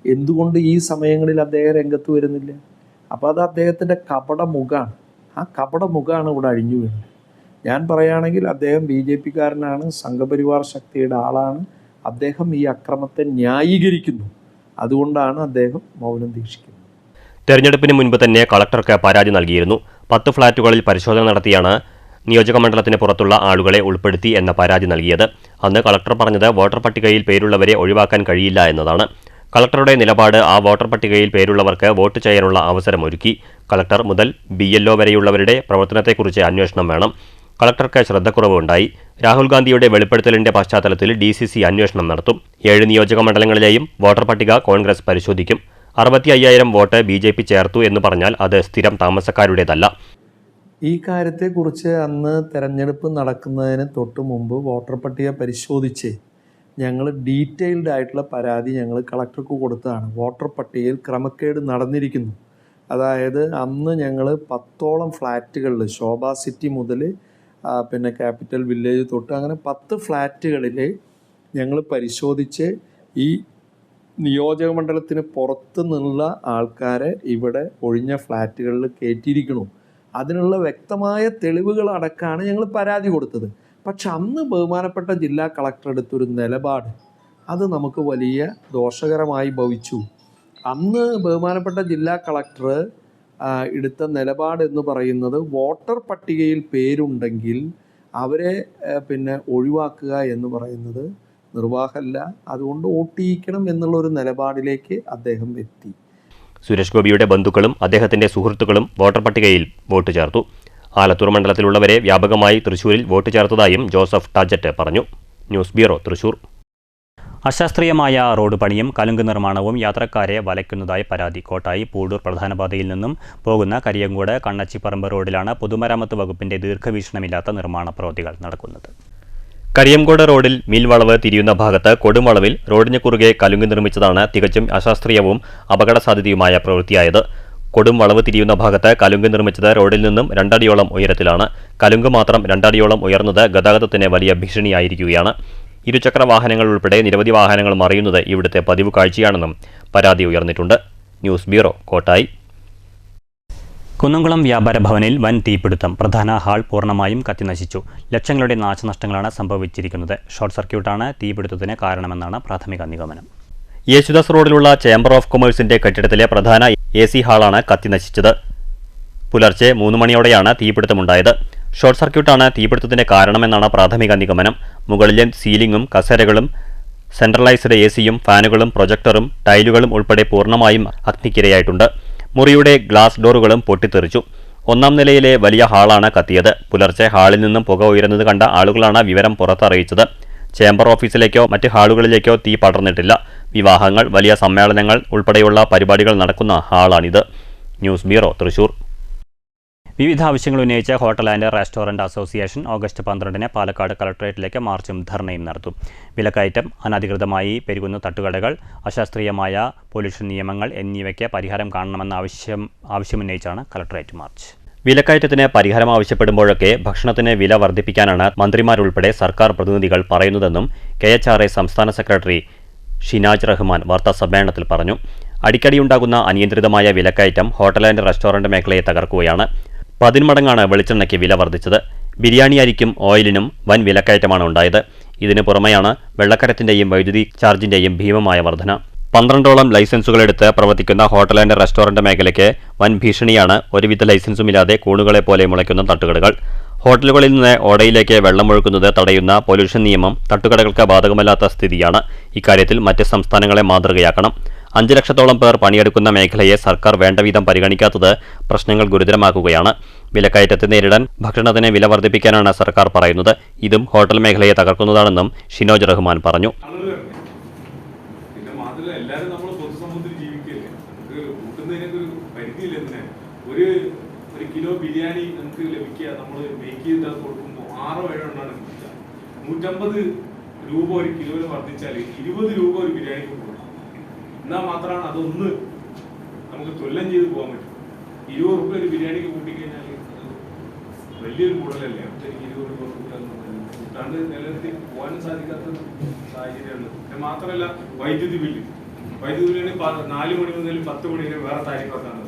എന്തുകൊണ്ട് ഈ സമയങ്ങളിൽ അദ്ദേഹം രംഗത്ത് വരുന്നില്ല? അപ്പോൾ അത് അദ്ദേഹത്തിൻ്റെ കപടമുഖമാണ്. ആ കപടമുഖമാണ് ഇവിടെ അഴിഞ്ഞു വീണത്. ഞാൻ പറയുകയാണെങ്കിൽ അദ്ദേഹം BJPക്കാരനാണ്, സംഘപരിവാർ ശക്തിയുടെ ആളാണ്. അദ്ദേഹം ഈ അക്രമത്തെ ന്യായീകരിക്കുന്നു. അതുകൊണ്ടാണ് അദ്ദേഹം മൗനം ദീക്ഷിക്കുന്നത്. തെരഞ്ഞെടുപ്പിന് മുൻപ് തന്നെ കളക്ടർക്ക് പരാതി നൽകിയിരുന്നു. 10 ഫ്ളാറ്റുകളിൽ പരിശോധന നടത്തിയാണ് നിയോജകമണ്ഡലത്തിന് പുറത്തുള്ള ആളുകളെ ഉൾപ്പെടുത്തി എന്ന പരാതി നൽകിയത്. അന്ന് കളക്ടർ പറഞ്ഞത് വോട്ടർ പട്ടികയിൽ പേരുള്ളവരെ ഒഴിവാക്കാൻ കഴിയില്ല എന്നതാണ്. കളക്ടറുടെ നിലപാട് ആ വോട്ടർ പട്ടികയിൽ പേരുള്ളവർക്ക് വോട്ട് ചെയ്യാനുള്ള അവസരമൊരുക്കി. കളക്ടർ മുതൽ BLO വരെയുള്ളവരുടെ പ്രവർത്തനത്തെക്കുറിച്ച് അന്വേഷണം വേണം. കളക്ടർക്ക് ശ്രദ്ധക്കുറവ് ഉണ്ടായി. രാഹുൽ ഗാന്ധിയുടെ വെളിപ്പെടുത്തലിന്റെ പശ്ചാത്തലത്തിൽ DCC അന്വേഷണം നടത്തും. 7 നിയോജക മണ്ഡലങ്ങളിലെയും വോട്ടർ പട്ടിക കോൺഗ്രസ് പരിശോധിക്കും. 65,000 വോട്ട് BJP ചേർത്തു എന്ന് പറഞ്ഞാൽ അത് സ്ഥിരം താമസക്കാരുടേതല്ല. ഈ കാര്യത്തെക്കുറിച്ച് അന്ന് തെരഞ്ഞെടുപ്പ് നടക്കുന്നതിന് തൊട്ട് മുമ്പ് വോട്ടർ പട്ടിക പരിശോധിച്ച് ഞങ്ങൾ ഡീറ്റെയിൽഡ് ആയിട്ടുള്ള പരാതി ഞങ്ങൾ കളക്ടർക്ക് കൊടുത്തതാണ്. വോട്ടർ പട്ടികയിൽ ക്രമക്കേട് നടന്നിരിക്കുന്നു. അതായത് അന്ന് ഞങ്ങൾ 10ഓളം ഫ്ലാറ്റുകളിൽ ശോഭ സിറ്റി മുതൽ പിന്നെ ക്യാപിറ്റൽ വില്ലേജ് തൊട്ട് അങ്ങനെ 10 ഫ്ലാറ്റുകളിൽ ഞങ്ങൾ പരിശോധിച്ച് ഈ നിയോജക മണ്ഡലത്തിന് പുറത്ത് നിന്നുള്ള ആൾക്കാരെ ഇവിടെ ഒഴിഞ്ഞ ഫ്ലാറ്റുകളിൽ കയറ്റിയിരിക്കണു. അതിനുള്ള വ്യക്തമായ തെളിവുകളടക്കമാണ് ഞങ്ങൾ പരാതി കൊടുത്തത്. പക്ഷെ അന്ന് ബഹുമാനപ്പെട്ട ജില്ലാ കളക്ടർ എടുത്തൊരു നിലപാട് അത് നമുക്ക് വലിയ ദോഷകരമായി ഭവിച്ചു. അന്ന് ബഹുമാനപ്പെട്ട ജില്ലാ കളക്ടർ എടുത്ത നിലപാട് എന്ന് പറയുന്നത് വോട്ടർ പട്ടികയിൽ പേരുണ്ടെങ്കിൽ അവരെ പിന്നെ ഒഴിവാക്കുക എന്ന് പറയുന്നത് നിർവാഹമല്ല, അതുകൊണ്ട് വോട്ട് ചെയ്യിക്കണം എന്നുള്ളൊരു നിലപാടിലേക്ക് അദ്ദേഹം എത്തി. സുരേഷ് ഗോപിയുടെ ബന്ധുക്കളും അദ്ദേഹത്തിന്റെ സുഹൃത്തുക്കളും വോട്ടർ പട്ടികയിൽ വോട്ട് ചേർത്തു. ആലത്തൂർ മണ്ഡലത്തിലുള്ളവരെ വ്യാപകമായി തൃശൂരിൽ വോട്ട് ചേർത്തതായും ജോസഫ് ടാജറ്റ് പറഞ്ഞു. News bureau, Thrissur. അശാസ്ത്രീയമായ റോഡ് പണിയും കലുങ്ക് നിർമ്മാണവും യാത്രക്കാരെ വലയ്ക്കുന്നതായി പരാതി. കോട്ടായി പൂടൂർ പ്രധാന പാതയിൽ നിന്നും പോകുന്ന കരിയങ്കോട് കണ്ണച്ചിപ്പറമ്പ് റോഡിലാണ് പൊതുമരാമത്ത് വകുപ്പിന്റെ ദീർഘവീക്ഷണമില്ലാത്ത നിർമ്മാണ പ്രവൃത്തികൾ നടക്കുന്നത്. കരിയംകോട് റോഡിൽ മിൽ വളവ് തിരിയുന്ന ഭാഗത്ത് കൊടുംവളവിൽ റോഡിന് കുറുകെ കലുങ്ക് നിർമ്മിച്ചതാണ് തികച്ചും അശാസ്ത്രീയവും അപകട സാധ്യതയുമായ പ്രവൃത്തിയായത്. കൊടും വളവ് തിരിയുന്ന ഭാഗത്ത് കലുങ്ക് നിർമ്മിച്ചത് റോഡിൽ നിന്നും 2 അടിയോളം ഉയരത്തിലാണ്. കലുങ്ക് മാത്രം 2 അടിയോളം ഉയർന്നത് ഗതാഗതത്തിന് വലിയ ഭീഷണിയായിരിക്കുകയാണ്. ഇരുചക്ര വാഹനങ്ങൾ ഉൾപ്പെടെ നിരവധി വാഹനങ്ങൾ മറിയുന്നത് ഇവിടുത്തെ പതിവ് കാഴ്ചയാണെന്നും പരാതി ഉയർന്നിട്ടുണ്ട്. News bureau, Kottayi. കുന്നംകുളം വ്യാപാര ഭവനിൽ വൻ തീപിടുത്തം. പ്രധാന ഹാൾ പൂർണ്ണമായും കത്തിനശിച്ചു. ലക്ഷങ്ങളുടെ നാശനഷ്ടങ്ങളാണ് സംഭവിച്ചിരിക്കുന്നത്. ഷോർട്ട് സർക്യൂട്ടാണ് തീപിടുത്തത്തിന് കാരണമെന്നാണ് പ്രാഥമിക നിഗമനം. യേശുദാസ് റോഡിലുള്ള ചേംബർ ഓഫ് കൊമേഴ്സിന്റെ കെട്ടിടത്തിലെ പ്രധാന AC ഹാളാണ് കത്തിനശിച്ചത്. പുലർച്ചെ 3 മണിയോടെയാണ് തീപിടുത്തമുണ്ടായത്. ഷോർട്ട് സർക്യൂട്ടാണ് തീപിടുത്തത്തിന് കാരണമെന്നാണ് പ്രാഥമിക നിഗമനം. മുകളിലെ സീലിംഗും കസേരകളും സെൻട്രലൈസ്ഡ് AC-യും ഫാനുകളും പ്രൊജക്ടറും ടൈലുകളും ഉൾപ്പെടെ പൂർണ്ണമായും അഗ്നിക്കിരയായിട്ടുണ്ട്. മുറിയുടെ ഗ്ലാസ് ഡോറുകളും പൊട്ടിത്തെറിച്ചു. 1-ാം നിലയിലെ വലിയ ഹാളാണ് കത്തിയത്. പുലർച്ചെ ഹാളിൽ നിന്നും പുക ഉയരുന്നത് കണ്ട ആളുകളാണ് വിവരം പുറത്തറിയിച്ചത്. ചേംബർ ഓഫീസിലേക്കോ മറ്റ് ഹാളുകളിലേക്കോ തീ പടർന്നിട്ടില്ല. വിവാഹങ്ങൾ, വലിയ സമ്മേളനങ്ങൾ ഉൾപ്പെടെയുള്ള പരിപാടികൾ നടക്കുന്ന ഹാളാണിത്. News bureau, Thrissur. വിവിധ ആവശ്യങ്ങൾ ഉന്നയിച്ച് hotel and restaurant association August 12-ന് പാലക്കാട് കളക്ടറേറ്റിലേക്ക് മാർച്ചും ധർണയും നടത്തും. വിലക്കയറ്റം, അനധികൃതമായി പെരുകുന്ന തട്ടുകടകൾ, അശാസ്ത്രീയമായ പൊല്യൂഷൻ നിയമങ്ങൾ എന്നിവയ്ക്ക് പരിഹാരം കാണണമെന്ന ആവശ്യമുന്നയിച്ചാണ് കളക്ടറേറ്റ് മാർച്ച്. വിലക്കയറ്റത്തിന് പരിഹാരം ആവശ്യപ്പെടുമ്പോഴൊക്കെ ഭക്ഷണത്തിന് വില വർദ്ധിപ്പിക്കാനാണ് മന്ത്രിമാരുൾപ്പെടെ സർക്കാർ പ്രതിനിധികൾ പറയുന്നതെന്നും KHRA സംസ്ഥാന സെക്രട്ടറി ഷിനാജ് റഹ്മാൻ വാർത്താസമ്മേളനത്തിൽ പറഞ്ഞു. അടിക്കടിയുണ്ടാകുന്ന അനിയന്ത്രിതമായ വിലക്കയറ്റം ഹോട്ടൽ ആൻഡ് റെസ്റ്റോറന്റ് മേഖലയെ തകർക്കുകയാണ്. 10 മടങ്ങാണ് വെളിച്ചെണ്ണയ്ക്ക് വില വർദ്ധിച്ചത്. ബിരിയാണി അരിക്കും ഓയിലിനും വൻ വിലക്കയറ്റമാണ് ഉണ്ടായത്. ഇതിനു പുറമെയാണ് വെള്ളക്കരത്തിന്റെയും വൈദ്യുതി ചാർജിന്റെയും ഭീമമായ വർധന. 12ഓളം ലൈസൻസുകളെടുത്ത് പ്രവർത്തിക്കുന്ന ഹോട്ടൽ ആൻഡ് റെസ്റ്റോറന്റ് മേഖലയ്ക്ക് വൻ ഭീഷണിയാണ് ഒരുവിധ ലൈസൻസുമില്ലാതെ കൂണുകളെ പോലെ മുളയ്ക്കുന്ന തട്ടുകടകൾ. ഹോട്ടലുകളിൽ നിന്ന് ഓടയിലേക്ക് വെള്ളമൊഴുക്കുന്നത് തടയുന്ന പൊല്യൂഷൻ നിയമം തട്ടുകടകൾക്ക് ബാധകമല്ലാത്ത സ്ഥിതിയാണ്. ഇക്കാര്യത്തിൽ മറ്റ് സംസ്ഥാനങ്ങളെ മാതൃകയാക്കണം. 5 ലക്ഷത്തോളം പേർ പണിയെടുക്കുന്ന മേഖലയെ സർക്കാർ വേണ്ടവിധം പരിഗണിക്കാത്തത് പ്രശ്നങ്ങൾ ഗുരുതരമാക്കുകയാണ്. വിലക്കയറ്റത്തെ നേരിടാൻ ഭക്ഷണത്തിന് വില വർദ്ധിപ്പിക്കാനാണ് സർക്കാർ പറയുന്നത്. ഇതും ഹോട്ടൽ മേഖലയെ തകർക്കുന്നതാണെന്നും ഷിനോജ് റഹ്മാൻ പറഞ്ഞു. ഒരു കിലോ ബിരിയാണി നമുക്ക് ലഭിക്കുക, നമ്മൾ മേക്ക് ചെയ്ത് കൊടുക്കുമ്പോൾ 6-7 എണ്ണമാണ് കിട്ടുക. 150 രൂപ ഒരു കിലോയിൽ വർദ്ധിച്ചാൽ 20 രൂപ ഒരു ബിരിയാണിക്ക് കൊടുക്കും. എന്നാൽ മാത്രമാണ് അതൊന്ന് നമുക്ക് തുല്യം ചെയ്ത് പോകാൻ പറ്റും. 20 രൂപ ഒരു ബിരിയാണിക്ക് കൂട്ടിക്കഴിഞ്ഞാൽ വലിയൊരു കൂടുതലല്ലേ. എനിക്ക് 20 രൂപ കൂട്ടാണ്ട് നിലനിർത്തി പോകാനും സാധിക്കാത്ത സാഹചര്യമാണ്. പിന്നെ മാത്രമല്ല വൈദ്യുതി ബില്ല് 4 മണി മുതൽ 10 മണി വരെ വേറെ താരിഫാക്കാണ്.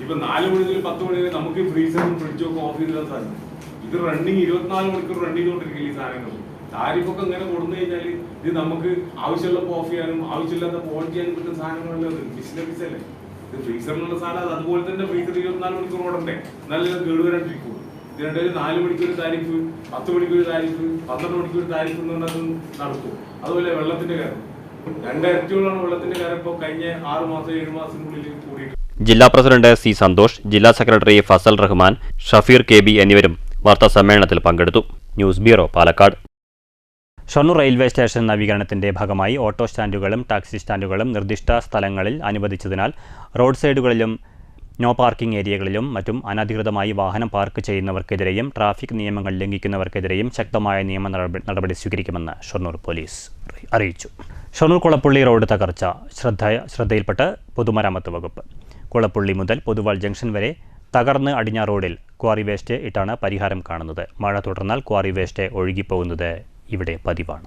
ഇപ്പൊ 4 മണി മുതൽ 10 മണി വരെ നമുക്ക് ഫ്രീസറും ഫ്രിഡ്ജും ഒക്കെ ഓഫ് ചെയ്തിടാൻ സാധിക്കും. ഇത് റണ്ണിങ് 24 മണിക്കൂർ റൺ ചെയ്തുകൊണ്ടിരിക്കില്ല ഈ സാധനങ്ങൾ. താരിഫൊക്കെ ഇങ്ങനെ കൊടുന്നു കഴിഞ്ഞാൽ ഇത് നമുക്ക് ആവശ്യമുള്ളപ്പോൾ ഓഫ് ചെയ്യാനും ആവശ്യമില്ലാത്തപ്പോൾ ഓൺ ചെയ്യാനും പറ്റുന്ന സാധനങ്ങളല്ല. ബിസിനസ് അല്ലേ ഇത്. ഫ്രീസറിനുള്ള സാധനം അത് അതുപോലെ തന്നെ ഫ്രീസർ 24 മണിക്കൂർ ഓടണ്ടേ, നല്ല കേടുവരാണ്ടിരിക്കും. ഇതിനിടയിൽ 4 മണിക്കൂർ താരിഫ്, 10 മണിക്കൂർ താരിഫ്, 12 മണിക്കൂർ താരിഫ് എന്ന് പറഞ്ഞാൽ നടക്കും. അതുപോലെ വെള്ളത്തിന്റെ കാര്യം രണ്ടരട്ടിയോളാണ് വെള്ളത്തിന്റെ കാര്യം ഇപ്പോൾ കഴിഞ്ഞ 6 മാസം 7 മാസത്തിനുള്ളിൽ കൂടിയിട്ട്. ജില്ലാ പ്രസിഡന്റ് സി സന്തോഷ്, ജില്ലാ സെക്രട്ടറി ഫസൽ റഹ്മാൻ, ഷഫീർ KB എന്നിവരും വാർത്താ സമ്മേളനത്തിൽ പങ്കെടുത്തു. News bureau, Palakkad. Shoranur railway station നവീകരണത്തിന്റെ ഭാഗമായി ഓട്ടോ സ്റ്റാൻഡുകളും ടാക്സി സ്റ്റാൻഡുകളും നിർദ്ദിഷ്ട സ്ഥലങ്ങളിൽ അനുവദിച്ചതിനാൽ റോഡ് സൈഡുകളിലും നോ പാർക്കിംഗ് ഏരിയകളിലും മറ്റും അനധികൃതമായി വാഹനം പാർക്ക് ചെയ്യുന്നവർക്കെതിരെയും ട്രാഫിക് നിയമങ്ങൾ ലംഘിക്കുന്നവർക്കെതിരെയും ശക്തമായ നിയമ നടപടി സ്വീകരിക്കുമെന്ന് ഷൊർണൂർ പോലീസ് അറിയിച്ചു. ഷൊർണൂർ കുളപ്പള്ളി റോഡ് തകർച്ച ശ്രദ്ധയിൽപ്പെട്ട് പൊതുമരാമത്ത് വകുപ്പ്. കുളപ്പള്ളി മുതൽ പൊതുവാൾ ജംഗ്ഷൻ വരെ തകർന്ന് അടിഞ്ഞ റോഡിൽ ക്വാറി വേസ്റ്റ് ഇട്ടാണ് പരിഹാരം കാണുന്നത്. മഴ തുടർന്നാൽ ക്വാറി വേസ്റ്റ് ഒഴുകിപ്പോകുന്നത് ഇവിടെ പതിവാണ്.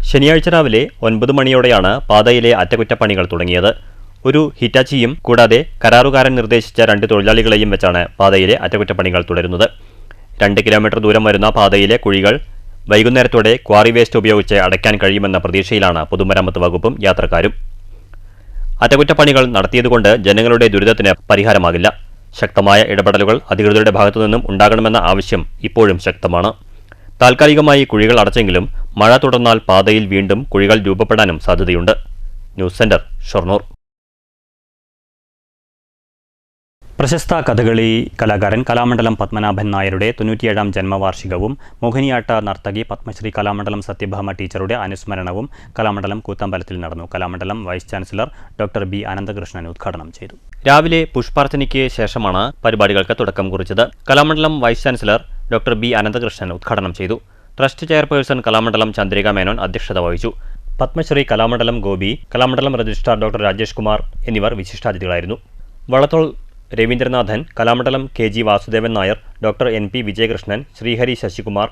ശനിയാഴ്ച രാവിലെ 9 മണിയോടെയാണ് പാതയിലെ അറ്റകുറ്റപ്പണികൾ തുടങ്ങിയത്. ഒരു ഹിറ്റാച്ചിയും കൂടാതെ കരാറുകാരൻ നിർദ്ദേശിച്ച 2 തൊഴിലാളികളെയും വെച്ചാണ് പാതയിലെ അറ്റകുറ്റപ്പണികൾ തുടരുന്നത്. 2 കിലോമീറ്റർ ദൂരം വരുന്ന പാതയിലെ കുഴികൾ വൈകുന്നേരത്തോടെ ക്വാറി വേസ്റ്റ് ഉപയോഗിച്ച് അടയ്ക്കാൻ കഴിയുമെന്ന പ്രതീക്ഷയിലാണ് പൊതുമരാമത്ത് വകുപ്പും യാത്രക്കാരും. അറ്റകുറ്റപ്പണികൾ നടത്തിയതുകൊണ്ട് ജനങ്ങളുടെ ദുരിതത്തിന് പരിഹാരമാകില്ല. ശക്തമായ ഇടപെടലുകൾ അധികൃതരുടെ ഭാഗത്തുനിന്നും ഉണ്ടാകണമെന്ന ആവശ്യം ഇപ്പോഴും ശക്തമാണ്. താൽക്കാലികമായി കുഴികൾ അടച്ചെങ്കിലും മഴ തുടർന്നാൽ പാതയിൽ വീണ്ടും കുഴികൾ രൂപപ്പെടാനും സാധ്യതയുണ്ട്. News centre, Shoranur. പ്രശസ്ത കഥകളി കലാകാരൻ കലാമണ്ഡലം പത്മനാഭൻ നായരുടെ 97ാം ജന്മവാർഷികവും മോഹിനിയാട്ട നർത്തകി പത്മശ്രീ കലാമണ്ഡലം സത്യഭാമ ടീച്ചറുടെ അനുസ്മരണവും കലാമണ്ഡലം കൂത്തമ്പലത്തിൽ നടന്നു. Kalamandalam vice chancellor doctor B Ananthakrishnan ഉദ്ഘാടനം ചെയ്തു. രാവിലെ പുഷ്പാർച്ചനയ്ക്ക് ശേഷമാണ് പരിപാടികൾക്ക് തുടക്കം കുറിച്ചത്. Kalamandalam vice chancellor doctor B Ananthakrishnan ഉദ്ഘാടനം ചെയ്തു. ട്രസ്റ്റ് ചെയർപേഴ്സൺ കലാമണ്ഡലം ചന്ദ്രിക മേനോൻ അധ്യക്ഷത വഹിച്ചു. പത്മശ്രീ കലാമണ്ഡലം ഗോപി, കലാമണ്ഡലം രജിസ്ട്രാർ ഡോക്ടർ രാജേഷ് കുമാർ എന്നിവർ വിശിഷ്ടാതിഥികളായിരുന്നു. Vallathol Ravindranathan, Kalamandalam KG Vasudevan Nair, doctor NP Vijayakrishnan, Srihari Sasikumar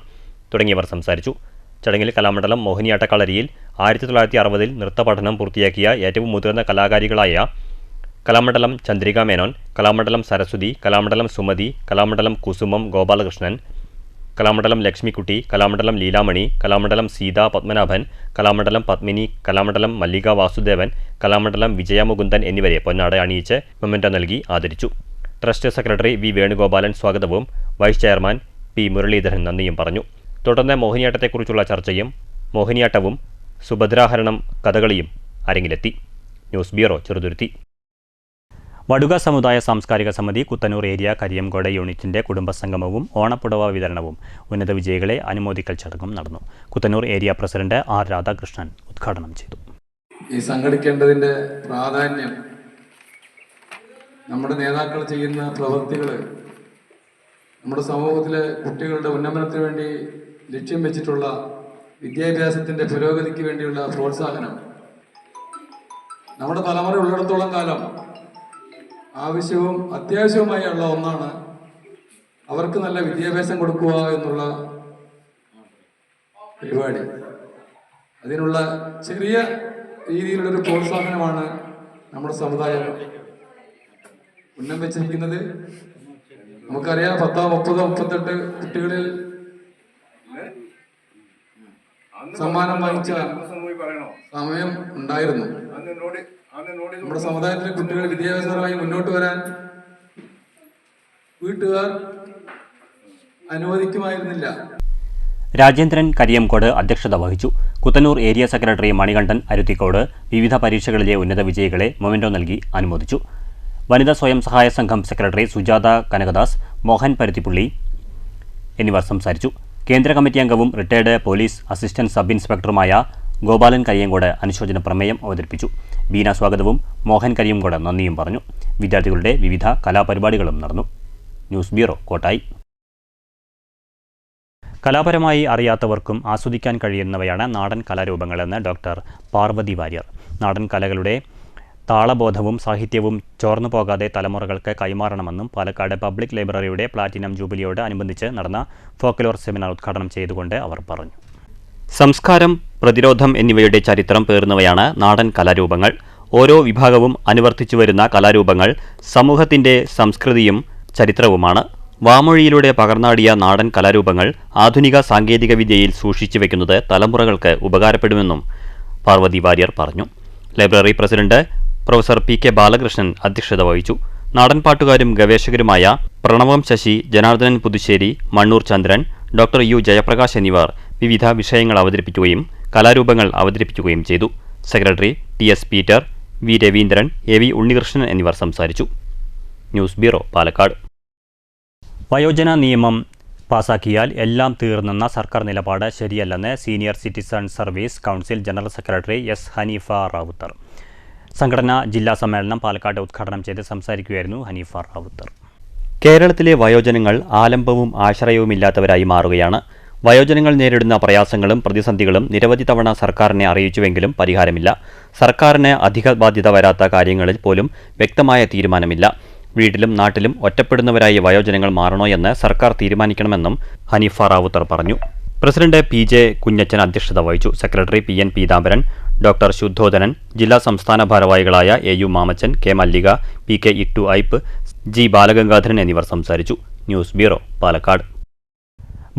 തുടങ്ങിയവർ സംസാരിച്ചു. ചടങ്ങിൽ കലാമണ്ഡലം മോഹിനിയാട്ട കളരിയിൽ 1960-ൽ നൃത്തപഠനം പൂർത്തിയാക്കിയ ഏറ്റവും മുതിർന്ന കലാകാരികളായ കലാമണ്ഡലം ചന്ദ്രിക മേനോൻ, കലാമണ്ഡലം സരസ്വതി, കലാമണ്ഡലം സുമതി, കലാമണ്ഡലം കുസുമം ഗോപാലകൃഷ്ണൻ, കലാമണ്ഡലം ലക്ഷ്മിക്കുട്ടി, കലാമണ്ഡലം ലീലാമണി, കലാമണ്ഡലം സീത പത്മനാഭൻ, കലാമണ്ഡലം പത്മിനി, കലാമണ്ഡലം മല്ലിക വാസുദേവൻ, കലാമണ്ഡലം വിജയമുകുന്ദൻ എന്നിവരെ പൊന്നാട അണിയിച്ച് മൊമെന്റോ നൽകി ആദരിച്ചു. ട്രസ്റ്റ് സെക്രട്ടറി V വേണുഗോപാലൻ സ്വാഗതവും വൈസ് ചെയർമാൻ P മുരളീധരൻ നന്ദിയും പറഞ്ഞു. തുടർന്ന് മോഹിനിയാട്ടത്തെക്കുറിച്ചുള്ള ചർച്ചയും മോഹിനിയാട്ടവും സുഭദ്രാഹരണം കഥകളിയും അരങ്ങിലെത്തി. News bureau, Cheruthuruthy. വടുക സമുദായ സാംസ്കാരിക സമിതി കുത്തനൂർ ഏരിയ കരിയംകോട് യൂണിറ്റിന്റെ കുടുംബസംഗമവും ഓണപ്പുടവ വിതരണവും ഉന്നത വിജയികളെ അനുമോദിക്കൽ ചടങ്ങും നടന്നു. Kuthanur area president R Radhakrishnan ഉദ്ഘാടനം ചെയ്തു. ഈ സംഘടിക്കേണ്ടതിൻ്റെ പ്രാധാന്യം, നമ്മുടെ നേതാക്കൾ ചെയ്യുന്ന പ്രവൃത്തികൾ, നമ്മുടെ സമൂഹത്തിലെ കുട്ടികളുടെ ഉന്നമനത്തിന് വേണ്ടി ലക്ഷ്യം വെച്ചിട്ടുള്ള വിദ്യാഭ്യാസത്തിൻ്റെ പുരോഗതിക്ക് വേണ്ടിയുള്ള പ്രോത്സാഹനം നമ്മുടെ തലമുറ ഉള്ളിടത്തോളം കാലം ആവശ്യവും അത്യാവശ്യവുമായുള്ള ഒന്നാണ്. അവർക്ക് നല്ല വിദ്യാഭ്യാസം കൊടുക്കുക എന്നുള്ള പരിപാടി, അതിനുള്ള ചെറിയ രീതിയിലുള്ളൊരു പ്രോത്സാഹനമാണ് നമ്മുടെ സമുദായം ഉന്നം വെച്ചിരിക്കുന്നത്. നമുക്കറിയാം 10, 30, 38 കുട്ടികളിൽ സമ്മാനം വാങ്ങിച്ച സമയം ഉണ്ടായിരുന്നു. നമ്മുടെ സമുദായത്തിലെ കുട്ടികൾ വിദ്യാഭ്യാസപരമായി മുന്നോട്ട് വരാൻ വീട്ടുകാർ അനുവദിക്കുമായിരുന്നില്ല. രാജേന്ദ്രൻ കരിയംകോട് അധ്യക്ഷത വഹിച്ചു. കുത്തനൂർ ഏരിയ സെക്രട്ടറി മണികണ്ഠൻ അരുത്തിക്കോട് വിവിധ പരീക്ഷകളിലെ ഉന്നത വിജയികളെ മൊമെന്റോ നൽകി അനുമോദിച്ചു. വനിതാ സ്വയം സഹായ സംഘം സെക്രട്ടറി സുജാത കനകദാസ്, മോഹൻ പരുത്തിപ്പുള്ളി എന്നിവർ സംസാരിച്ചു. കേന്ദ്ര കമ്മിറ്റി അംഗവും റിട്ടയർഡ് പോലീസ് അസിസ്റ്റന്റ് സബ് ഇൻസ്പെക്ടറുമായ ഗോപാലൻ കരിയംകോട് അനുശോചന പ്രമേയം അവതരിപ്പിച്ചു. ബീന സ്വാഗതവും മോഹൻ കരിയംകോട് നന്ദിയും പറഞ്ഞു. വിദ്യാർത്ഥികളുടെ വിവിധ കലാപരിപാടികളും നടന്നു. News bureau, Kottayi. കലാപരമായി അറിയാത്തവർക്കും ആസ്വദിക്കാൻ കഴിയുന്നവയാണ് നാടൻ കലാരൂപങ്ങളെന്ന് ഡോക്ടർ പാർവതി വാര്യർ. നാടൻ കലകളുടെ താളബോധവും സാഹിത്യവും ചോർന്നു പോകാതെ തലമുറകൾക്ക് കൈമാറണമെന്നും പാലക്കാട് പബ്ലിക് ലൈബ്രറിയുടെ പ്ലാറ്റിനം ജൂബിലിയോട് അനുബന്ധിച്ച് നടന്ന ഫോക്ലോർ സെമിനാർ ഉദ്ഘാടനം ചെയ്തുകൊണ്ട് അവർ പറഞ്ഞു. സംസ്കാരം, പ്രതിരോധം എന്നിവയുടെ ചരിത്രം പേർന്നവയാണ് നാടൻ കലാരൂപങ്ങൾ. ഓരോ വിഭാഗവും അനുവർത്തിച്ചു വരുന്ന കലാരൂപങ്ങൾ സമൂഹത്തിൻ്റെ സംസ്കൃതിയും ചരിത്രവുമാണ്. വാമൊഴിയിലൂടെ പകർന്നാടിയ നാടൻ കലാരൂപങ്ങൾ ആധുനിക സാങ്കേതികവിദ്യയിൽ സൂക്ഷിച്ചു വയ്ക്കുന്നത് തലമുറകൾക്ക് ഉപകാരപ്പെടുമെന്നും പാർവതി വാര്യർ പറഞ്ഞു. Library president professor PK Balakrishnan അധ്യക്ഷത വഹിച്ചു. നാടൻപാട്ടുകാരും ഗവേഷകരുമായ പ്രണവം ശശി, ജനാർദ്ദനൻ പുതുശ്ശേരി, മണ്ണൂർ ചന്ദ്രൻ, ഡോക്ടർ U ജയപ്രകാശ് എന്നിവർ വിവിധ വിഷയങ്ങൾ അവതരിപ്പിക്കുകയും കലാരൂപങ്ങൾ അവതരിപ്പിക്കുകയും ചെയ്തു. Secretary TS Peter, V Raveendran, AV Unnikrishnan എന്നിവർ സംസാരിച്ചു. News bureau, Palakkad. വയോജന നിയമം പാസാക്കിയാൽ എല്ലാം തീർന്നെന്ന സർക്കാർ നിലപാട് ശരിയല്ലെന്ന് senior citizen service council general secretary S Haneefa Ravuthar. സംഘടനാ ജില്ലാ സമ്മേളനം പാലക്കാട് ഉദ്ഘാടനം ചെയ്ത് സംസാരിക്കുകയായിരുന്നു ഹനീഫ റാവുത്തർ. കേരളത്തിലെ വയോജനങ്ങൾ ആലംബവും ആശ്രയവുമില്ലാത്തവരായി മാറുകയാണ്. വയോജനങ്ങൾ നേരിടുന്ന പ്രയാസങ്ങളും പ്രതിസന്ധികളും നിരവധി തവണ സർക്കാരിനെ അറിയിച്ചുവെങ്കിലും പരിഹാരമില്ല. സർക്കാരിന് അധിക ബാധ്യത വരാത്ത കാര്യങ്ങളിൽ പോലും വ്യക്തമായ തീരുമാനമില്ല. വീട്ടിലും നാട്ടിലും ഒറ്റപ്പെടുന്നവരായി വയോജനങ്ങൾ മാറണോ എന്ന് സർക്കാർ തീരുമാനിക്കണമെന്നും ഹനീഫ റാവുത്തർ പറഞ്ഞു. പ്രസിഡന്റ് PJ കുഞ്ഞച്ചൻ അധ്യക്ഷത വഹിച്ചു. Secretary PN Peethambaran, doctor Sudhodhanan, ജില്ലാ സംസ്ഥാന ഭാരവാഹികളായ AU മാമച്ചൻ, K മല്ലിക, PK ഇട്ടു ഐപ്പ്, G ബാലഗംഗാധരൻ എന്നിവർ സംസാരിച്ചു. News bureau, Palakkad.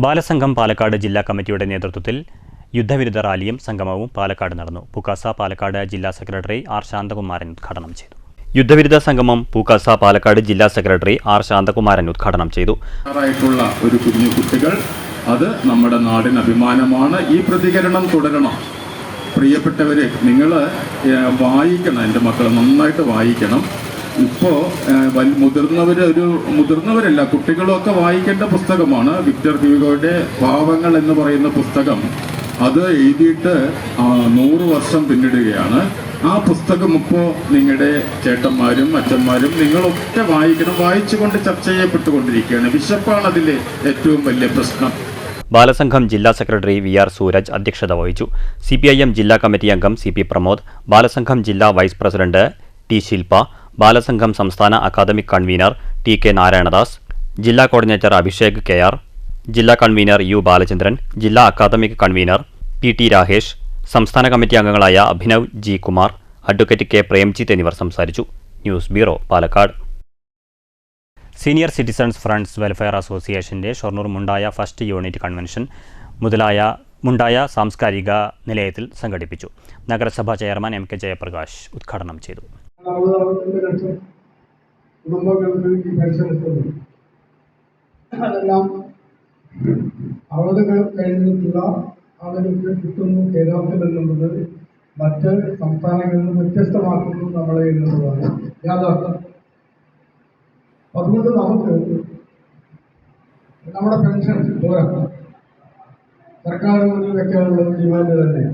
ബാലസംഘം പാലക്കാട് ജില്ലാ കമ്മിറ്റിയുടെ നേതൃത്വത്തിൽ യുദ്ധവിരുദ്ധ റാലിയും സംഗമവും പാലക്കാട് നടന്നു. പൂക്കാസ പാലക്കാട് ജില്ലാ സെക്രട്ടറി R ശാന്തകുമാരൻ ഉദ്ഘാടനം ചെയ്തു. യുദ്ധവിരുദ്ധ സംഗമം പൂക്കാസ പാലക്കാട് ജില്ലാ സെക്രട്ടറി R ശാന്തകുമാരൻ ഉദ്ഘാടനം ചെയ്തു. ഒരു കുഞ്ഞു കുട്ടികൾ, അത് നമ്മുടെ നാടിന് അഭിമാനമാണ്. ഈ പ്രതികരണം തുടരണം. പ്രിയപ്പെട്ടവരെ, നിങ്ങൾ വായിക്കണം, എൻ്റെ മക്കൾ നന്നായിട്ട് വായിക്കണം. ഇപ്പോൾ മുതിർന്നവരല്ല, കുട്ടികളൊക്കെ വായിക്കേണ്ട പുസ്തകമാണ് വിക്ടർ ഹ്യൂഗോയുടെ പാവങ്ങൾ എന്ന് പറയുന്ന പുസ്തകം. അത് എഴുതിയിട്ട് 100 വർഷം പിന്നിടുകയാണ്. ആ പുസ്തകം ഇപ്പോൾ നിങ്ങളുടെ ചേട്ടന്മാരും അച്ഛന്മാരും നിങ്ങളൊക്കെ വായിക്കണം. വായിച്ചുകൊണ്ട് ചർച്ച ചെയ്യപ്പെട്ടുകൊണ്ടിരിക്കുകയാണ്. വിശപ്പാണ് അതിലെ ഏറ്റവും വലിയ പ്രശ്നം. ബാലസംഘം ജില്ലാ സെക്രട്ടറി VR സൂരജ് അധ്യക്ഷത വഹിച്ചു. CPIM ജില്ലാ കമ്മിറ്റി അംഗം CP പ്രമോദ്, ബാലസംഘം ജില്ലാ വൈസ് പ്രസിഡന്റ് T ശില്പ, ബാലസംഘം സംസ്ഥാന അക്കാദമിക് കൺവീനർ TK നാരായണദാസ്, ജില്ലാ കോർഡിനേറ്റർ അഭിഷേക് KR, ജില്ലാ കൺവീനർ U ബാലചന്ദ്രൻ, ജില്ലാ അക്കാദമിക് കൺവീനർ PT രാഹേഷ്, സംസ്ഥാന കമ്മിറ്റി അംഗങ്ങളായ Abhinav G Kumar, advocate K Premjith എന്നിവർ സംസാരിച്ചു. News bureau, Palakkad. Senior citizens friends welfare അസോസിയേഷന്റെ ഷൊർണൂർ മുണ്ടായ ഫസ്റ്റ് യൂണിറ്റ് കൺവെൻഷൻ മുണ്ടായ സാംസ്കാരിക നിലയത്തിൽ സംഘടിപ്പിച്ചു. നഗരസഭാ ചെയർമാൻ MK ജയപ്രകാശ് ഉദ്ഘാടനം ചെയ്തു. കുടുംബങ്ങൾക്ക് ഈ പെൻഷൻ അതെല്ലാം 60 കഴിഞ്ഞിട്ടുള്ള ആളുകൾക്ക് കിട്ടുന്നു കേരളത്തിൽ എന്നുള്ളത് മറ്റ് സംസ്ഥാനങ്ങളിൽ നിന്ന് വ്യത്യസ്തമാക്കുന്നു നമ്മളെ എന്നുള്ളതാണ് യാഥാർത്ഥ്യം. അതുകൊണ്ട് നമുക്ക് നമ്മുടെ പെൻഷൻ പോരാ, സർക്കാർ മുന്നിൽ വെക്കാനുള്ള ഡിമാൻഡ് തന്നെ.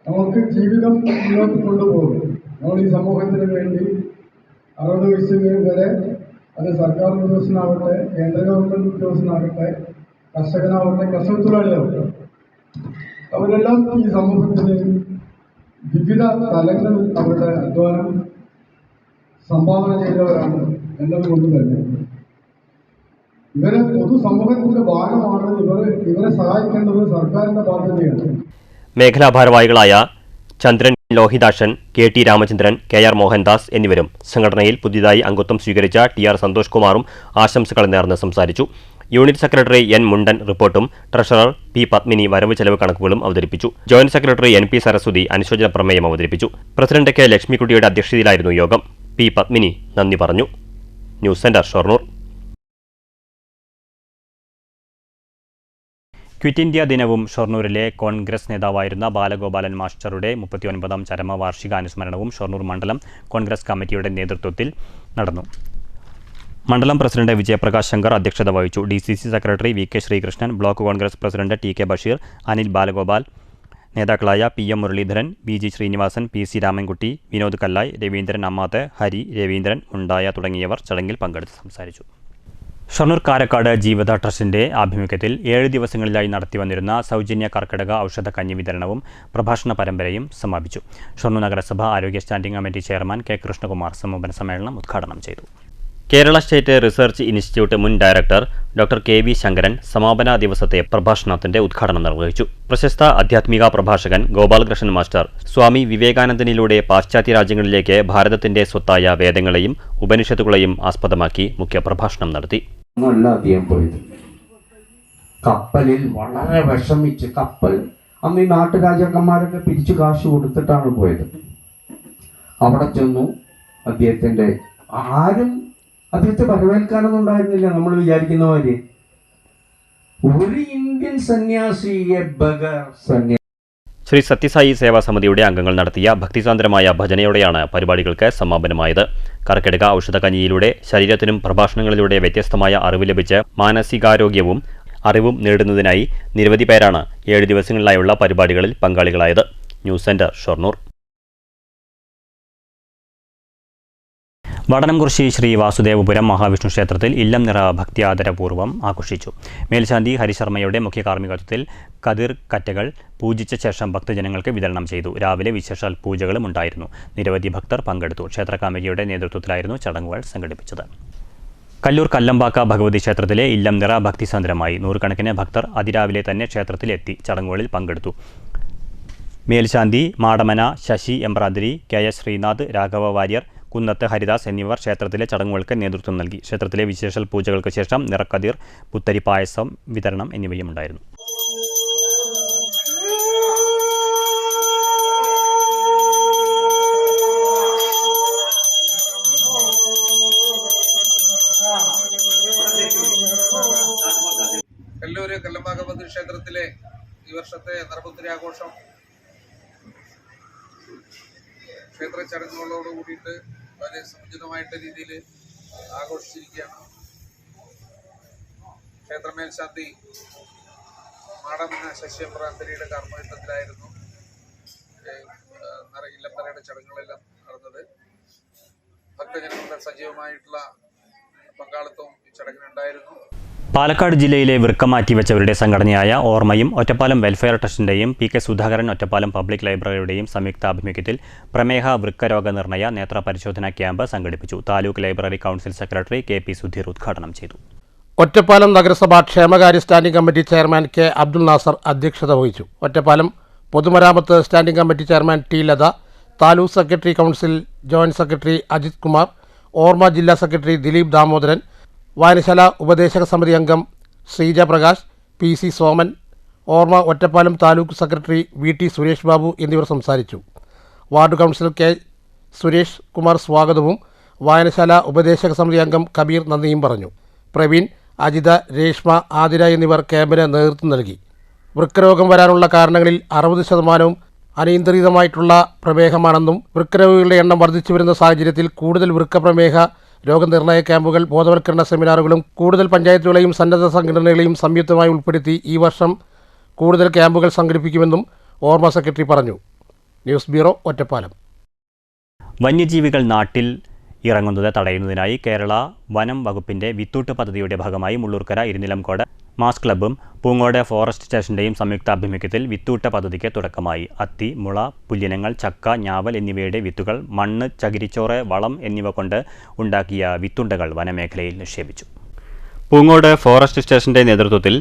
നമുക്ക് ജീവിതം മുന്നോട്ട് കൊണ്ടുപോകും. നമ്മൾ ഈ സമൂഹത്തിന് വേണ്ടി 60 വയസ്സ് വരെ, അത് സർക്കാർ ഉദ്യോഗസ്ഥനാവട്ടെ, കേന്ദ്ര ഗവൺമെന്റ് ഉദ്യോഗസ്ഥനാകട്ടെ, കർഷകനാവട്ടെ, കർഷക തൊഴിലാളിയാവട്ടെ, അവരെല്ലാം ഈ സമൂഹത്തിന് വിവിധ തലങ്ങളിൽ അവരുടെ അധ്വാനം സംഭാവന ചെയ്തവരാണ് എന്നതുകൊണ്ട് തന്നെ ഇവരെ പൊതുസമൂഹത്തിന്റെ ഭാഗമാണ്. ഇവരെ സഹായിക്കേണ്ടത് സർക്കാരിന്റെ ബാധ്യതയാണ്. മേഖലാ ഭാരവാഹികളായ ചന്ദ്രൻ ലോഹിതാക്ഷൻ, KT രാമചന്ദ്രൻ, KR മോഹൻദാസ് എന്നിവരും സംഘടനയിൽ പുതിയതായി അംഗത്വം സ്വീകരിച്ച TR സന്തോഷ് കുമാറും ആശംസകൾ നേർന്ന് സംസാരിച്ചു. യൂണിറ്റ് സെക്രട്ടറി N മുണ്ടൻ റിപ്പോർട്ടും ട്രഷറർ P പത്മിനി വരവ് ചെലവ് കണക്കുകളും അവതരിപ്പിച്ചു. ജോയിന്റ് സെക്രട്ടറി NP സരസ്വതി അനുശോചന പ്രമേയം അവതരിപ്പിച്ചു. പ്രസിഡന്റ് K ലക്ഷ്മിക്കുട്ടിയുടെ അധ്യക്ഷതയിലായിരുന്നു യോഗം. P പത്മിനി നന്ദി പറഞ്ഞു. News centre, Shoranur. Quit India ദിനവും ഷൊർണൂരിലെ കോൺഗ്രസ് നേതാവായിരുന്ന ബാലഗോപാലൻ മാസ്റ്ററുടെ 39ാം ചരമവാർഷികാനുസ്മരണവും ഷൊർണൂർ മണ്ഡലം കോൺഗ്രസ് കമ്മിറ്റിയുടെ നേതൃത്വത്തിൽ നടന്നു. മണ്ഡലം പ്രസിഡന്റ് വിജയപ്രകാശ് ശങ്കർ അധ്യക്ഷത വഹിച്ചു. DCC secretary VK Sreekrishnan, block Congress president TK Basheer, Anil Balagopal, നേതാക്കളായ PM Muraleedharan, BG Sreenivasan, PC Ramankutty, Vinod Kallai, Raveendran Ammath, Hari, Raveendran മുണ്ടായ തുടങ്ങിയവർ ചടങ്ങിൽ പങ്കെടുത്ത് സംസാരിച്ചു. ഷൊർണൂർ കാരക്കാട് ജീവിത ട്രസ്റ്റിന്റെ ആഭിമുഖ്യത്തിൽ 7 ദിവസങ്ങളിലായി നടത്തിവന്നിരുന്ന സൗജന്യ കർക്കിടക ഔഷധ കഞ്ഞി വിതരണവും പ്രഭാഷണ പരമ്പരയും സമാപിച്ചു. ഷൊർണൂർ നഗരസഭ ആരോഗ്യ standing committee chairman K Krishnakumar സമാപന സമ്മേളനം ഉദ്ഘാടനം ചെയ്തു. കേരള സ്റ്റേറ്റ് റിസർച്ച് ഇൻസ്റ്റിറ്റ്യൂട്ട് മുൻ ഡയറക്ടർ ഡോക്ടർ KV ശങ്കരൻ സമാപന ദിവസത്തെ പ്രഭാഷണത്തിന്റെ ഉദ്ഘാടനം നിർവഹിച്ചു. പ്രശസ്ത ആധ്യാത്മിക പ്രഭാഷകൻ ഗോപാലകൃഷ്ണൻ മാസ്റ്റർ സ്വാമി വിവേകാനന്ദനിലൂടെ പാശ്ചാത്യ രാജ്യങ്ങളിലേക്ക് ഭാരതത്തിന്റെ സ്വത്തായ വേദങ്ങളെയും ഉപനിഷത്തുകളെയും ആസ്പദമാക്കി മുഖ്യപ്രഭാഷണം നടത്തി. അദ്ദേഹം പോയത് കപ്പലിൽ വളരെ വിഷമിച്ച്, കപ്പൽ അന്ന് ഈ നാട്ടുരാജാക്കന്മാരൊക്കെ പിരിച്ചു കാശ് കൊടുത്തിട്ടാണ് പോയത്. അവിടെ ചെന്നു. അദ്ദേഹത്തെ വരവേൽക്കാനൊന്നും ഉണ്ടായിരുന്നില്ല നമ്മൾ വിചാരിക്കുന്ന മാതിരി. ഒരു ഇന്ത്യൻ സന്യാസിയെ ശ്രീ സത്യസായി സേവാ സമിതിയുടെ അംഗങ്ങൾ നടത്തിയ ഭക്തിസാന്ദ്രമായ ഭജനയോടെയാണ് പരിപാടികൾക്ക് സമാപനമായത്. കർക്കിടക ഔഷധകഞ്ഞിയിലൂടെ ശരീരത്തിനും പ്രഭാഷണങ്ങളിലൂടെ വ്യത്യസ്തമായ അറിവ് ലഭിച്ച് മാനസികാരോഗ്യവും അറിവും നേടുന്നതിനായി നിരവധി പേരാണ് 7 ദിവസങ്ങളിലായുള്ള പരിപാടികളിൽ പങ്കാളികളായത്. News centre, Shoranur. വടനംകുറിശി ശ്രീ വാസുദേവപുരം മഹാവിഷ്ണു ക്ഷേത്രത്തിൽ ഇല്ലം നിറ ഭക്തിയാദരപൂർവ്വം ആഘോഷിച്ചു. മേൽശാന്തി ഹരിശർമ്മയുടെ മുഖ്യ കാർമ്മികത്വത്തിൽ കതിർ കറ്റകൾ പൂജിച്ച ശേഷം ഭക്തജനങ്ങൾക്ക് വിതരണം ചെയ്തു. രാവിലെ വിശേഷാൽ പൂജകളും ഉണ്ടായിരുന്നു. നിരവധി ഭക്തർ പങ്കെടുത്തു. ക്ഷേത്ര കമ്മിറ്റിയുടെ നേതൃത്വത്തിലായിരുന്നു ചടങ്ങുകൾ സംഘടിപ്പിച്ചത്. കല്ലൂർ കല്ലമ്പാക്ക ഭഗവതി ക്ഷേത്രത്തിലെ ഇല്ലം നിറ ഭക്തിസാന്ദ്രമായി. നൂറുകണക്കിന് ഭക്തർ അതിരാവിലെ തന്നെ ക്ഷേത്രത്തിലെത്തി ചടങ്ങുകളിൽ പങ്കെടുത്തു. മേൽശാന്തി മാടമന ശശി എമ്പ്രാതിരി, KS ശ്രീനാഥ്, രാഘവ വാര്യർ, കുന്നത്ത് ഹരിദാസ് എന്നിവർ ക്ഷേത്രത്തിലെ ചടങ്ങുകൾക്ക് നേതൃത്വം നൽകി. ക്ഷേത്രത്തിലെ വിശേഷൽ പൂജകൾക്ക് ശേഷം നിറക്കതിർ, പുത്തരി പായസം വിതരണം എന്നിവയും ഉണ്ടായിരുന്നു. കല്ലൂര് കല്ലമ്പാക്ക ഭഗവതി ക്ഷേത്രത്തിലെ ഈ വർഷത്തെ നിറപുത്തരി ആഘോഷം ക്ഷേത്ര ചടങ്ങുകളോട് കൂടിയിട്ട് വളരെ സമുചിതമായിട്ട് രീതിയിൽ ആഘോഷിച്ചിരിക്കുകയാണ്. ക്ഷേത്ര മേൽശാന്തി മാടമന ശശി എമ്പ്രാന്തരിയുടെ കർമ്മയുദ്ധത്തിലായിരുന്നു ഇല്ലംനിറയുടെ ചടങ്ങുകളെല്ലാം നടന്നത്. ഭക്തജനങ്ങളുടെ സജീവമായിട്ടുള്ള പങ്കാളിത്തവും ഈ ചടങ്ങിനുണ്ടായിരുന്നു. പാലക്കാട് ജില്ലയിലെ വൃക്ക മാറ്റിവെച്ചവരുടെ സംഘടനയായ ഓർമ്മയും ഒറ്റപ്പാലം വെൽഫെയർ ട്രസ്റ്റിൻ്റെയും PK സുധാകരൻ ഒറ്റപ്പാലം പബ്ലിക് ലൈബ്രറിയുടെയും സംയുക്താഭിമുഖ്യത്തിൽ പ്രമേഹ വൃക്കരോഗ നിർണയ നേത്ര പരിശോധനാ ക്യാമ്പ് സംഘടിപ്പിച്ചു. Taluk library council secretary KP Sudheer ഉദ്ഘാടനം ചെയ്തു. ഒറ്റപ്പാലം നഗരസഭാ ക്ഷേമകാര്യ standing committee chairman K Abdul Nasar അധ്യക്ഷത വഹിച്ചു. ഒറ്റപ്പാലം പൊതുമരാമത്ത് standing committee chairman T Latha, taluk secretary council joint secretary Ajith Kumar, Orma ജില്ലാ സെക്രട്ടറി ദിലീപ് ദാമോദരൻ, വായനശാല ഉപദേശക സമിതി അംഗം ശ്രീജ പ്രകാശ്, PC സോമൻ, ഓർമ്മ ഒറ്റപ്പാലം താലൂക്ക് സെക്രട്ടറി VT സുരേഷ് ബാബു എന്നിവർ സംസാരിച്ചു. Ward councillor K Suresh Kumar സ്വാഗതവും വായനശാല ഉപദേശക സമിതി അംഗം കബീർ നന്ദിയും പറഞ്ഞു. പ്രവീൺ, അജിത, രേഷ്മ, ആതിര എന്നിവർ ക്യാമ്പിന് നേതൃത്വം നൽകി. വൃക്കരോഗം വരാനുള്ള കാരണങ്ങളിൽ 60% അനിയന്ത്രിതമായിട്ടുള്ള പ്രമേഹമാണെന്നും വൃക്കരോഗികളുടെ എണ്ണം വർദ്ധിച്ചു വരുന്ന സാഹചര്യത്തിൽ കൂടുതൽ വൃക്കപ്രമേഹ രോഗനിർണയ ക്യാമ്പുകൾ, ബോധവൽക്കരണ സെമിനാറുകളും കൂടുതൽ പഞ്ചായത്തുകളെയും സന്നദ്ധ സംഘടനകളെയും സംയുക്തമായി ഉൾപ്പെടുത്തി ഈ വർഷം കൂടുതൽ ക്യാമ്പുകൾ സംഘടിപ്പിക്കുമെന്നും ഓർമ്മ സെക്രട്ടറി പറഞ്ഞു. News bureau, Ottapalam. വന്യജീവികൾ നാട്ടിൽ ഇറങ്ങുന്നത് തടയുന്നതിനായി കേരള വനം വകുപ്പിന്റെ വിത്തൂട്ട് പദ്ധതിയുടെ ഭാഗമായി മുള്ളൂർക്കര ഇരുനിലംകോട് മാസ് ക്ലബ്ബും പൂങ്ങോട് ഫോറസ്റ്റ് സ്റ്റേഷന്റെയും സംയുക്താഭിമുഖ്യത്തിൽ വിത്തൂട്ട പദ്ധതിക്ക് തുടക്കമായി. അത്തി, മുള, പുല്ലിനങ്ങൾ, ചക്ക, ഞാവൽ എന്നിവയുടെ വിത്തുകൾ, മണ്ണ്, ചകിരിച്ചോറ്, വളം എന്നിവ കൊണ്ട് ഉണ്ടാക്കിയ വിത്തുണ്ടകൾ വനമേഖലയിൽ നിക്ഷേപിച്ചു. പൂങ്ങോട് ഫോറസ്റ്റ് സ്റ്റേഷന്റെ നേതൃത്വത്തിൽ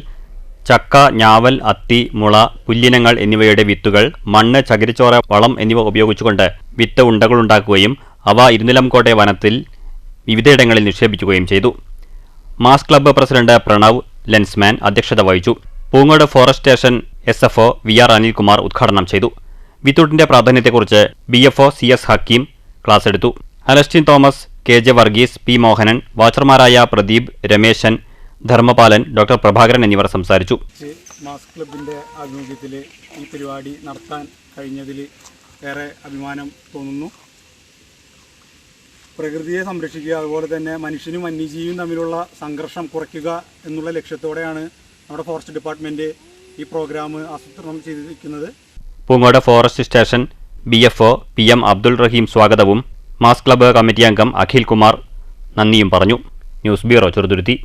ചക്ക, ഞാവൽ, അത്തി, മുള, പുല്ലിനങ്ങൾ എന്നിവയുടെ വിത്തുകൾ, മണ്ണ്, ചകിരിച്ചോറ്, വളം എന്നിവ ഉപയോഗിച്ചുകൊണ്ട് വിത്ത് ഉണ്ടകളുണ്ടാക്കുകയും അവ ഇരുനിലംകോട്ടെ വനത്തിൽ വിവിധയിടങ്ങളിൽ നിക്ഷേപിക്കുകയും ചെയ്തു. Mass Club president Pranav Lensman അധ്യക്ഷത വഹിച്ചു. Poongode forest station SFO VR Anilkumar ഉദ്ഘാടനം ചെയ്തു. വിത്തൂട്ടിന്റെ പ്രാധാന്യത്തെക്കുറിച്ച് BFO CS ഹക്കീം ക്ലാസ് എടുത്തു. അലസ്റ്റിൻ തോമസ്, KJ വർഗീസ്, P മോഹനൻ, വാച്ചർമാരായ പ്രദീപ്, രമേശൻ, ധർമ്മപാലൻ, ഡോക്ടർ പ്രഭാകരൻ എന്നിവർ സംസാരിച്ചു. മാസ് ക്ലബിന്റെ ആഭിമുഖ്യത്തിൽ ഈ പരിപാടി നടത്താൻ കഴിഞ്ഞതിൽ ഏറെ അഭിമാനം തോന്നുന്നു. പ്രകൃതിയെ സംരക്ഷിക്കുക, അതുപോലെ തന്നെ മനുഷ്യനും വന്യജീവിയും തമ്മിലുള്ള സംഘർഷം കുറയ്ക്കുക എന്നുള്ള ലക്ഷ്യത്തോടെയാണ് നമ്മുടെ ഫോറസ്റ്റ് ഡിപ്പാർട്ട്മെൻറ്റ് ഈ പ്രോഗ്രാം ആസൂത്രണം ചെയ്തിരിക്കുന്നത്. Poongode forest station BFO PM Abdul Rahim സ്വാഗതവും മാസ് ക്ലബ്ബ് കമ്മിറ്റി അംഗം അഖിൽ കുമാർ നന്ദിയും പറഞ്ഞു. News bureau, Cheruthuruthy.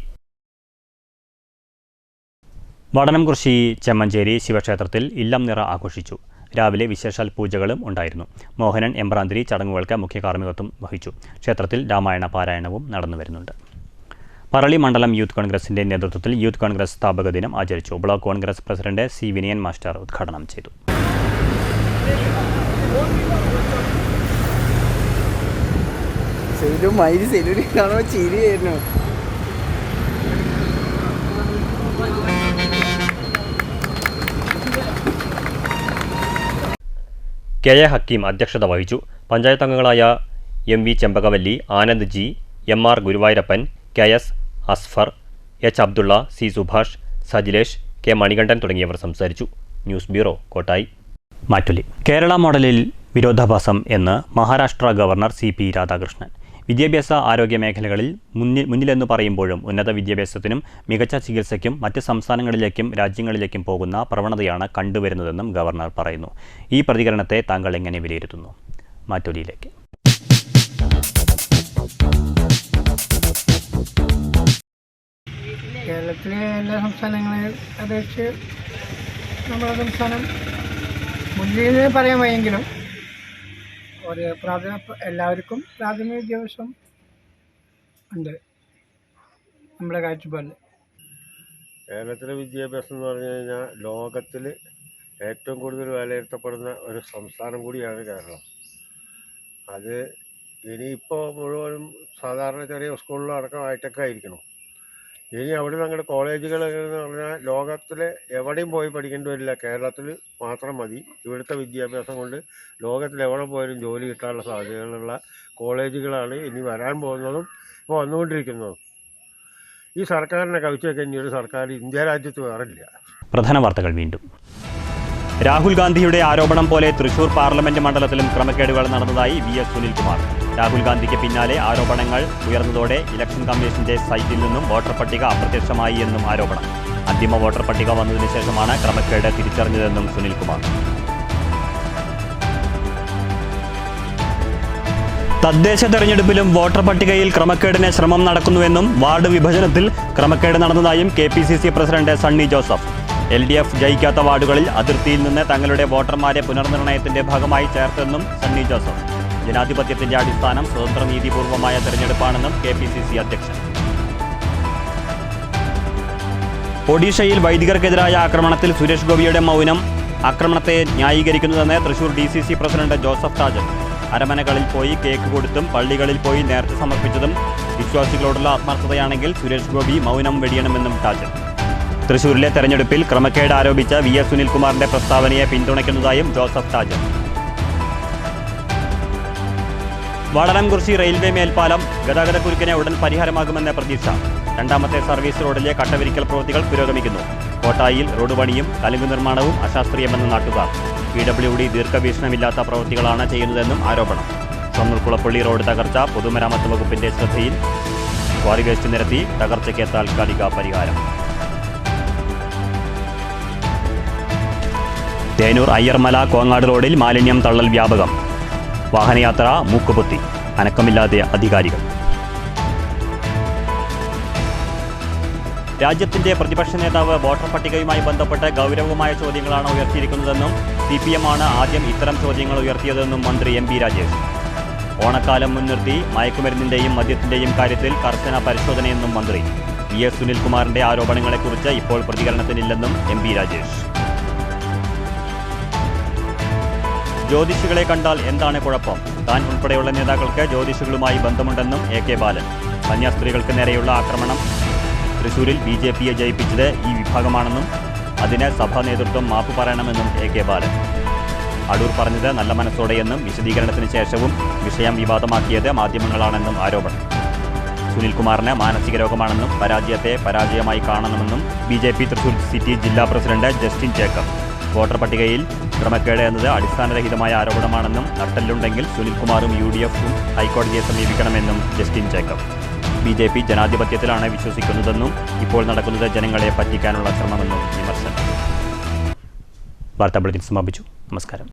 വടനംകുറിശി ചെമ്മഞ്ചേരി ശിവക്ഷേത്രത്തിൽ ഇല്ലം നിറ ആഘോഷിച്ചു. രാവിലെ വിശേഷാൽ പൂജകളും ഉണ്ടായിരുന്നു. മോഹനൻ എമ്പ്രാന്തിരി ചടങ്ങുകൾക്ക് മുഖ്യ കാർമ്മികത്വം വഹിച്ചു. ക്ഷേത്രത്തിൽ രാമായണ പാരായണവും നടന്നുവരുന്നുണ്ട്. പറളി മണ്ഡലം യൂത്ത് കോൺഗ്രസിന്റെ നേതൃത്വത്തിൽ യൂത്ത് കോൺഗ്രസ് സ്ഥാപക ദിനം ആചരിച്ചു. Block Congress president C Vinayan master ഉദ്ഘാടനം ചെയ്തു. KA ഹക്കീം അധ്യക്ഷത വഹിച്ചു. പഞ്ചായത്ത് അംഗങ്ങളായ MV Chembakavalli, Anand G, MR Guruvayurappan, KS അസ്ഫർ, H Abdulla, C Subhash, Sajilesh, K Manikandan തുടങ്ങിയവർ സംസാരിച്ചു. News bureau, Kottayi. മാറ്റൊലി. കേരള മോഡലിൽ വിരോധാഭാസം എന്ന് മഹാരാഷ്ട്ര ഗവർണർ CP രാധാകൃഷ്ണൻ. വിദ്യാഭ്യാസ ആരോഗ്യ മേഖലകളിൽ മുന്നിലെന്ന് പറയുമ്പോഴും ഉന്നത വിദ്യാഭ്യാസത്തിനും മികച്ച ചികിത്സയ്ക്കും മറ്റ് സംസ്ഥാനങ്ങളിലേക്കും രാജ്യങ്ങളിലേക്കും പോകുന്ന പ്രവണതയാണ് കണ്ടുവരുന്നതെന്നും ഗവർണർ പറയുന്നു. ഈ പ്രതികരണത്തെ താങ്കൾ എങ്ങനെ വിലയിരുത്തുന്നു? മാറ്റൊലിയിലേക്ക്. കേരളത്തിലെ എല്ലാ സംസ്ഥാനങ്ങളെ അപേക്ഷിച്ച് നമ്മുടെ സംസ്ഥാനം മുന്നിൽ പറയാൻ വയ്യെങ്കിലും ഒരു എല്ലാവർക്കും പ്രാഥമിക വിദ്യാഭ്യാസം ഉണ്ട് നമ്മുടെ കാഴ്ചപ്പാടിൽ. കേരളത്തിലെ വിദ്യാഭ്യാസം എന്ന് പറഞ്ഞു കഴിഞ്ഞാൽ ലോകത്തിൽ ഏറ്റവും കൂടുതൽ വിലയിരുത്തപ്പെടുന്ന ഒരു സംസ്ഥാനം കൂടിയാണ് കേരളം. അത് ഇനിയിപ്പോൾ മുഴുവനും സാധാരണ ചെറിയ സ്കൂളിലടക്കം ഹൈടെക് ആയിരിക്കണം. ഇനി അവിടെ ഞങ്ങളുടെ കോളേജുകൾ എന്ന് പറഞ്ഞാൽ ലോകത്തിൽ എവിടെയും പോയി പഠിക്കേണ്ടി വരില്ല, കേരളത്തിൽ മാത്രം മതി. ഇവിടുത്തെ വിദ്യാഭ്യാസം കൊണ്ട് ലോകത്തിൽ എവിടെ പോയാലും ജോലി കിട്ടാനുള്ള സാധ്യതകളുള്ള കോളേജുകളാണ് ഇനി വരാൻ പോകുന്നതും ഇപ്പോൾ വന്നുകൊണ്ടിരിക്കുന്നതും. ഈ സർക്കാരിനെ കവിച്ചൊക്കെ ഇനിയൊരു സർക്കാർ ഇന്ത്യ രാജ്യത്ത് വേറില്ല. പ്രധാന വാർത്തകൾ വീണ്ടും. രാഹുൽ ഗാന്ധിയുടെ ആരോപണം പോലെ തൃശൂർ പാർലമെന്റ് മണ്ഡലത്തിലും ക്രമക്കേടുകൾ നടന്നതായി VS സുനിൽകുമാർ. രാഹുൽ ഗാന്ധിക്ക് പിന്നാലെ ആരോപണങ്ങൾ ഉയർന്നതോടെ ഇലക്ഷൻ കമ്മീഷന്റെ സൈറ്റിൽ നിന്നും വോട്ടർ പട്ടിക അപ്രത്യക്ഷമായി എന്നും ആരോപണം. അന്തിമ വോട്ടർ പട്ടിക വന്നതിന് ശേഷമാണ് ക്രമക്കേട് തിരിച്ചറിഞ്ഞതെന്നും സുനിൽകുമാർ. തദ്ദേശ തെരഞ്ഞെടുപ്പിലും വോട്ടർ പട്ടികയിൽ ക്രമക്കേടിന് ശ്രമം നടക്കുന്നുവെന്നും വാർഡ് വിഭജനത്തിൽ ക്രമക്കേട് നടന്നതായും KPCC president Sunny Joseph. LDF ജയിക്കാത്ത വാർഡുകളിൽ അതിർത്തിയിൽ നിന്ന് തങ്ങളുടെ വോട്ടർമാരെ പുനർനിർണയത്തിന്റെ ഭാഗമായി ചേർത്തെന്നും സണ്ണി ജോസഫ്. ജനാധിപത്യത്തിന്റെ അടിസ്ഥാനം സ്വതന്ത്ര നീതിപൂർവമായ തെരഞ്ഞെടുപ്പാണെന്നും KPCC അധ്യക്ഷൻ. ഒഡീഷയിൽ വൈദികർക്കെതിരായ ആക്രമണത്തിൽ സുരേഷ് ഗോപിയുടെ മൗനം ആക്രമണത്തെ ന്യായീകരിക്കുന്നതെന്ന് തൃശൂർ DCC പ്രസിഡന്റ് ജോസഫ് ടാജൻ. അരമനകളിൽ പോയി കേക്ക് കൊടുത്തും പള്ളികളിൽ പോയി നേർച്ച സമർപ്പിച്ചതും വിശ്വാസികളോടുള്ള ആത്മാർത്ഥതയാണെങ്കിൽ സുരേഷ് ഗോപി മൗനം വെടിയണമെന്നും ടാജൻ. തൃശൂരിലെ തെരഞ്ഞെടുപ്പിൽ ക്രമക്കേട് ആരോപിച്ച VS സുനിൽകുമാറിന്റെ പ്രസ്താവനയെ പിന്തുണയ്ക്കുന്നതായും ജോസഫ് ടാജൻ. വടലംകുറിശി റെയിൽവേ മേൽപ്പാലം ഗതാഗതക്കുരുക്കിന് ഉടൻ പരിഹാരമാകുമെന്ന പ്രതീക്ഷ. രണ്ടാമത്തെ സർവീസ് റോഡിലെ കട്ടവിരിക്കൽ പ്രവൃത്തികൾ പുരോഗമിക്കുന്നു. കോട്ടായിൽ റോഡ് പണിയും കലുങ്ക് നിർമ്മാണവും അശാസ്ത്രീയമെന്ന് നാട്ടുകാർ. PWD ദീർഘവീക്ഷണമില്ലാത്ത പ്രവൃത്തികളാണ് ചെയ്യുന്നതെന്നും ആരോപണം. ഷൊർണൂർ കുളപ്പള്ളി റോഡ് തകർച്ച പൊതുമരാമത്ത് വകുപ്പിന്റെ ശ്രദ്ധയിൽ. ക്വാറി വേസ്റ്റ് നിരത്തി തകർച്ചയ്ക്ക് താൽക്കാലിക പരിഹാരം. തേനൂർ അയ്യർമല കോങ്ങാട് റോഡിൽ മാലിന്യം തള്ളൽ വ്യാപകം. വാഹനയാത്ര മൂക്കുപൊത്തി. അനക്കമില്ലാതെ അധികാരികൾ. രാജ്യത്തിന്റെ പ്രതിപക്ഷ നേതാവ് വോട്ടർ പട്ടികയുമായി ബന്ധപ്പെട്ട് ഗൗരവമായ ചോദ്യങ്ങളാണ് ഉയർത്തിയിരിക്കുന്നതെന്നും CPM ആണ് ആദ്യം ഇത്തരം ചോദ്യങ്ങൾ ഉയർത്തിയതെന്നും മന്ത്രി MB രാജേഷ്. ഓണക്കാലം മുൻനിർത്തി മയക്കുമരുന്നിന്റെയും മദ്യത്തിന്റെയും കാര്യത്തിൽ കർശന പരിശോധനയെന്നും മന്ത്രി. VS സുനിൽകുമാറിന്റെ ആരോപണങ്ങളെക്കുറിച്ച് ഇപ്പോൾ പ്രതികരണത്തിനില്ലെന്നും MB രാജേഷ്. ജ്യോതിഷികളെ കണ്ടാൽ എന്താണ് കുഴപ്പം? താൻ ഉൾപ്പെടെയുള്ള നേതാക്കൾക്ക് ജ്യോതിഷികളുമായി ബന്ധമുണ്ടെന്നും AK ബാലൻ. കന്യാസ്ത്രീകൾക്ക് നേരെയുള്ള ആക്രമണം തൃശൂരിൽ BJPയെ ജയിപ്പിച്ചത് ഈ വിഭാഗമാണെന്നും അതിന് സഭാ നേതൃത്വം മാപ്പ് പറയണമെന്നും AK ബാലൻ. അടൂർ പറഞ്ഞത് നല്ല മനസ്സോടെയെന്നും വിശദീകരണത്തിന് ശേഷവും വിഷയം വിവാദമാക്കിയത് മാധ്യമങ്ങളാണെന്നും ആരോപണം. സുനിൽകുമാറിന് മാനസിക രോഗമാണെന്നും പരാജയത്തെ പരാജയമായി കാണണമെന്നും BJP തൃശൂർ സിറ്റി ജില്ലാ പ്രസിഡന്റ് ജസ്റ്റിൻ ജേക്കബ്. വോട്ടർ പട്ടികയിൽ ക്രമക്കേട് എന്നത് അടിസ്ഥാനരഹിതമായ ആരോപണമാണെന്നും നട്ടെല്ലുണ്ടെങ്കിൽ സുനിൽകുമാറും UDFും ഹൈക്കോടതിയെ സമീപിക്കണമെന്നും ജസ്റ്റിൻ ജേക്കബ്. BJP ജനാധിപത്യത്തിലാണ് വിശ്വസിക്കുന്നതെന്നും ഇപ്പോൾ നടക്കുന്നത് ജനങ്ങളെ പറ്റിക്കാനുള്ള ശ്രമമെന്നും വിമർശനം. വാർത്താ ബുള്ളറ്റിൻ സമാപിച്ചു. നമസ്കാരം.